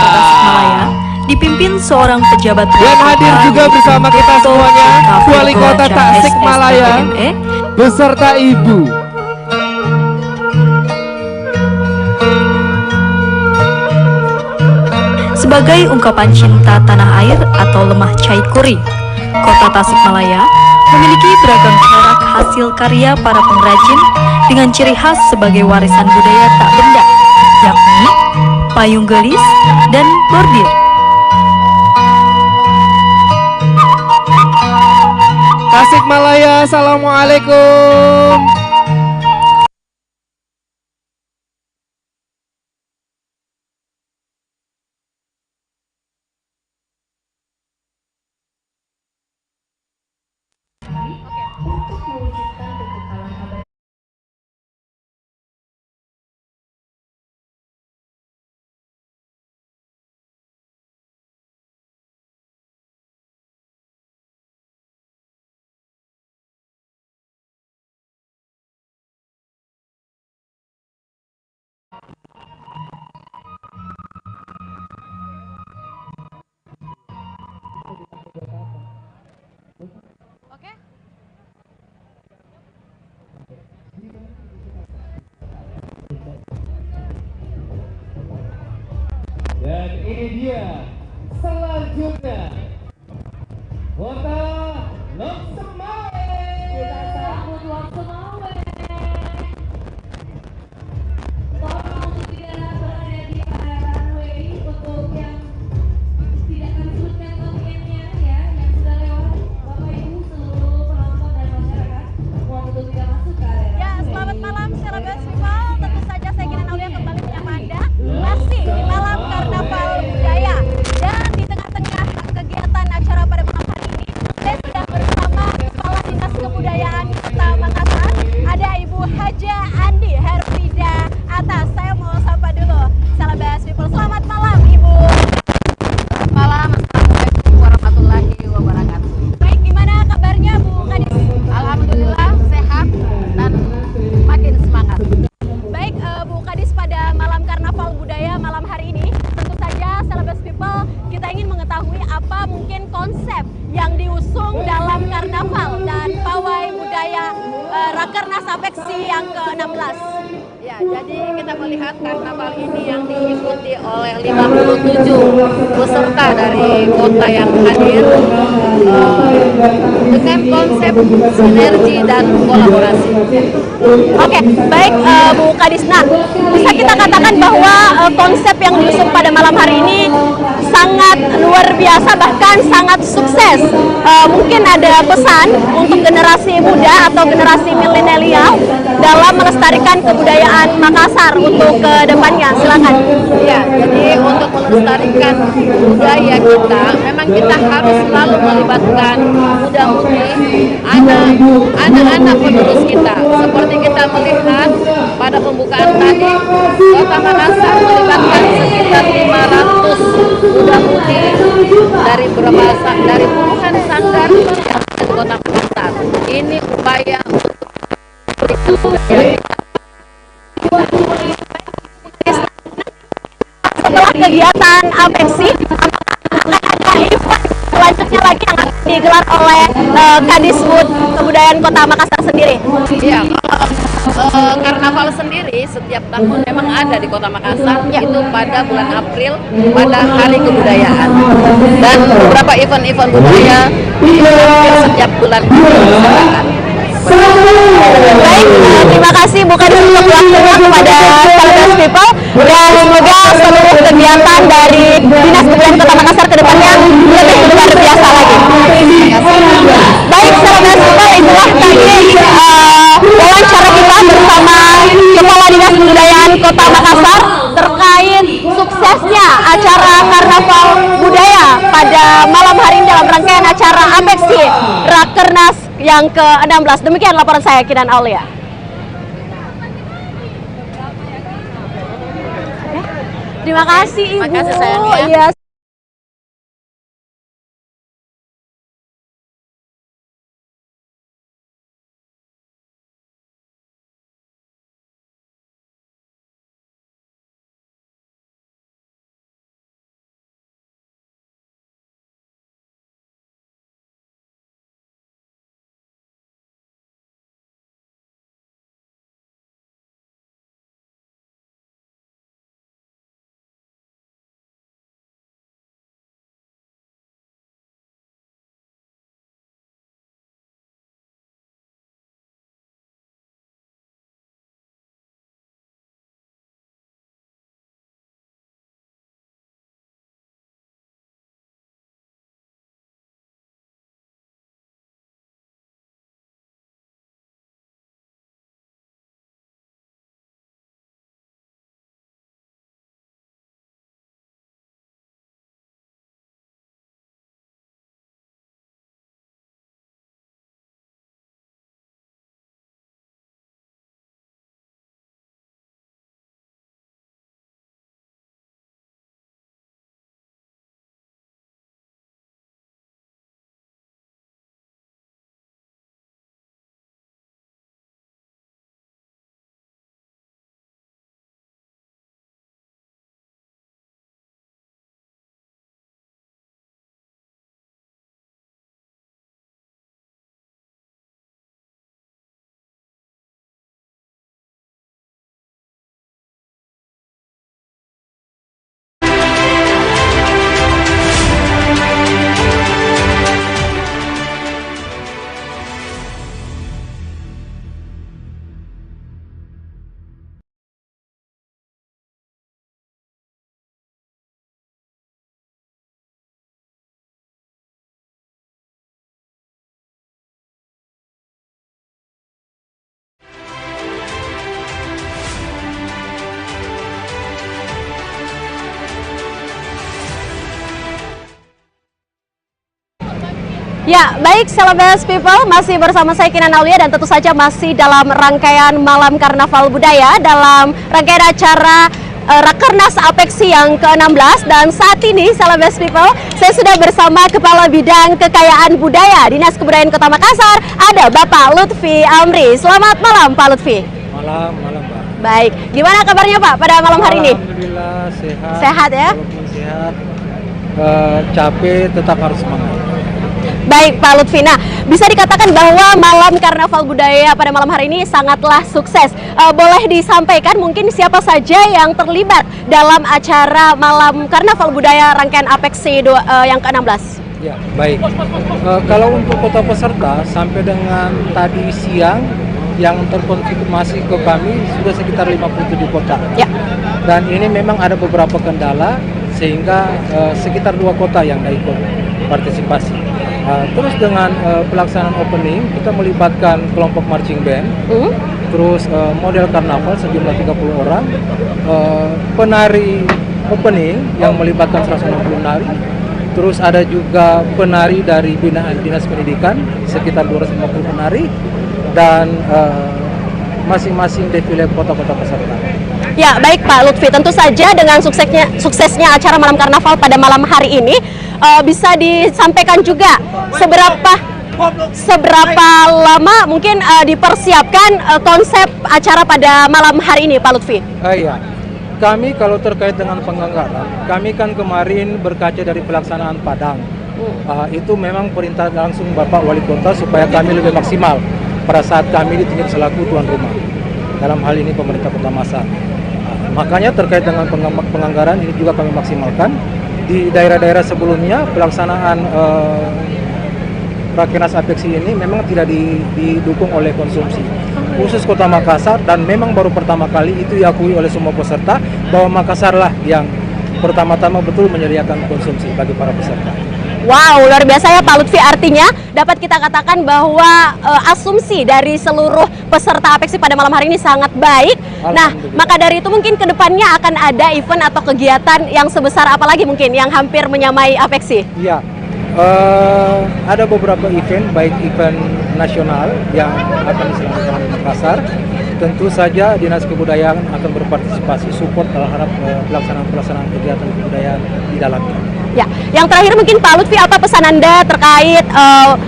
Tasikmalaya dipimpin seorang pejabat dan hadir juga bersama kita semuanya Wali Kota Tasikmalaya beserta Ibu. Sebagai ungkapan cinta tanah air atau lemah Caikuri, Kota Tasikmalaya memiliki beragam corak hasil karya para pengrajin dengan ciri khas sebagai warisan budaya tak benda, yakni payung gelis dan bordir. Tasikmalaya, assalamualaikum. Dan ini dia selanjutnya Kota Lok Semawe. Kita sambut Lok Semawe. Tolong untuk tidak berada di area runway untuk yang tidak akan disebutkan kontennya ya, yang sudah lewat. Bapak Ibu seluruh penonton dan masyarakat mohon untuk tidak masuk ke area runway. Ya, selamat malam secara festival. Tentu saja saya Kinan Aulia kembali menyapa Anda masih di malam Karnaval Budaya, dan di tengah-tengah kegiatan acara pada malam hari ini saya sudah bersama Kepala Dinas Kebudayaan Kota Makassar, ada Ibu Haja Andi Herfrida Atas. Saya mau sapa dulu Salabas People. Selamat malam Ibu. Selamat malam, Assalamualaikum warahmatullahi wabarakatuh. Baik, gimana kabarnya Bu Kadis? Alhamdulillah sehat dan makin semangat. Baik Bu Kadis, pada malam Karnaval Budaya malam hari ini tentu saja Salabas People kita ingin mengetahui apa mungkin konsep yang diusung dalam Karnaval dan Pawai Budaya Rakernas Apeksi yang ke-16. Ya. Ya, jadi kita melihat karnaval ini yang diikuti oleh 57 peserta dari kota yang hadir dengan konsep sinergi dan kolaborasi. Oke, baik Bu Kadisna, bisa kita katakan bahwa konsep yang diusung pada malam hari ini sangat luar biasa, bahkan sangat sukses. Mungkin ada pesan untuk generasi muda atau generasi milenial dalam melestarikan kebudayaan Makassar untuk ke depannya. Silakan. Ya, jadi untuk melestarikan budaya kita, memang kita harus selalu melibatkan muda-mudi, anak-anak penerus kita. Seperti kita melihat pada pembukaan tadi, Kota Makassar melibatkan sekitar 500 muda-mudi dari puluhan sanggar yang ada di Kota Makassar. Ini upaya untuk setelah kegiatan APEXI, ada event selanjutnya lagi yang akan digelar oleh Kadisbud Kebudayaan Kota Makassar sendiri. Iya, karnaval sendiri setiap tahun memang ada di Kota Makassar, itu pada bulan April, pada Hari Kebudayaan. Dan beberapa event-event budaya hampir setiap bulan diselenggarakan. Baik, terima kasih Bu Kadis untuk waktunya kepada Celebrate People, dan semoga seluruh kegiatan dari Dinas Kebudayaan Kota Makassar ke depannya lebih luar biasa lagi. Baik, Celebrate People, itulah tadi wawancara kita bersama Kepala Dinas Kebudayaan Kota Makassar terkait suksesnya acara Karnaval Budaya pada malam hari ini dalam rangkaian acara APEXI Rakernas yang ke-16. Demikian laporan saya, Kinan Aulia. Terima kasih Ibu. Terima kasih sayang ya. Iya. Ya, baik Celebrate People, masih bersama saya Kinan Aulia dan tentu saja masih dalam rangkaian Malam Karnaval Budaya dalam rangkaian acara Rakernas APEXI yang ke-16, dan saat ini Celebrate People, saya sudah bersama Kepala Bidang Kekayaan Budaya Dinas Kebudayaan Kota Makassar, ada Bapak Lutfi Amri. Selamat malam Pak Lutfi. Malam Pak. Baik, gimana kabarnya Pak pada malam hari ini? Alhamdulillah sehat. Sehat ya? Walaupun sehat, capek tetap harus semangat. Baik Pak Lutfi, nah bisa dikatakan bahwa malam karnaval budaya pada malam hari ini sangatlah sukses. Boleh disampaikan mungkin siapa saja yang terlibat dalam acara malam karnaval budaya rangkaian Apexi yang ke-16? Ya, baik. Kalau untuk kota peserta sampai dengan tadi siang yang terkonfirmasi ke kami sudah sekitar 57 kota. Ya. Dan ini memang ada beberapa kendala sehingga sekitar 2 kota yang ikut partisipasi. Terus dengan pelaksanaan opening kita melibatkan kelompok marching band, terus model karnaval sejumlah 30 orang, penari opening yang melibatkan 160 penari, terus ada juga penari dari binaan Dinas Pendidikan sekitar 250 penari, dan masing-masing defile kota-kota peserta. Ya, baik Pak Lutfi, tentu saja dengan suksesnya acara malam karnaval pada malam hari ini bisa disampaikan juga seberapa lama mungkin dipersiapkan konsep acara pada malam hari ini Pak Lutfi? Iya, kami kalau terkait dengan penganggaran, kami kan kemarin berkaca dari pelaksanaan Padang. Itu memang perintah langsung Bapak Wali Kota supaya kami lebih maksimal pada saat kami ditunjuk selaku tuan rumah. Dalam hal ini pemerintah Kota Makassar. Makanya terkait dengan penganggaran ini juga kami maksimalkan. Di daerah-daerah sebelumnya pelaksanaan Rakernas Apexi ini memang tidak didukung oleh konsumsi. Khusus Kota Makassar, dan memang baru pertama kali itu diakui oleh semua peserta bahwa Makassar lah yang pertama-tama betul menyediakan konsumsi bagi para peserta. Wow, luar biasa ya Pak Lutfi, artinya dapat kita katakan bahwa asumsi dari seluruh peserta Apexi pada malam hari ini sangat baik. Nah, maka dari itu mungkin kedepannya akan ada event atau kegiatan yang sebesar apa lagi mungkin yang hampir menyamai Apexi? Iya, ada beberapa event, baik event nasional yang akan diselenggarakan di Makassar. Tentu saja Dinas Kebudayaan akan berpartisipasi support terhadap pelaksanaan kegiatan kebudayaan di dalamnya. Ya, yang terakhir mungkin Pak Lutfi, apa pesan Anda terkait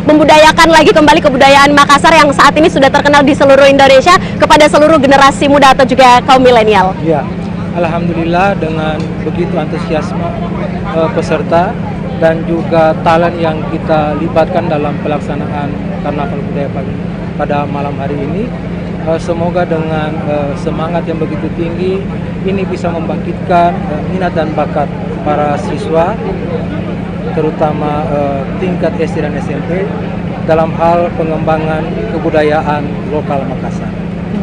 membudayakan lagi kembali kebudayaan Makassar yang saat ini sudah terkenal di seluruh Indonesia kepada seluruh generasi muda atau juga kaum milenial? Ya, alhamdulillah dengan begitu antusiasme peserta dan juga talent yang kita libatkan dalam pelaksanaan karnaval budaya pada malam hari ini, semoga dengan semangat yang begitu tinggi ini bisa membangkitkan minat dan bakat para siswa, terutama tingkat SD dan SMP dalam hal pengembangan kebudayaan lokal Makassar.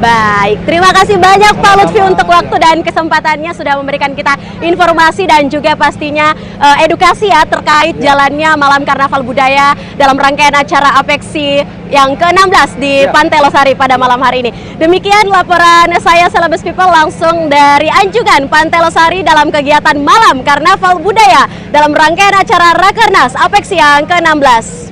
Baik, terima kasih banyak Pak Lutfi untuk waktu dan kesempatannya sudah memberikan kita informasi dan juga pastinya edukasi ya terkait jalannya malam karnaval budaya dalam rangkaian acara Apexi yang ke-16 di Pantai Losari pada malam hari ini. Demikian laporan saya Celebes People langsung dari Anjungan Pantai Losari dalam kegiatan malam karnaval budaya dalam rangkaian acara Rakernas Apexi yang ke-16.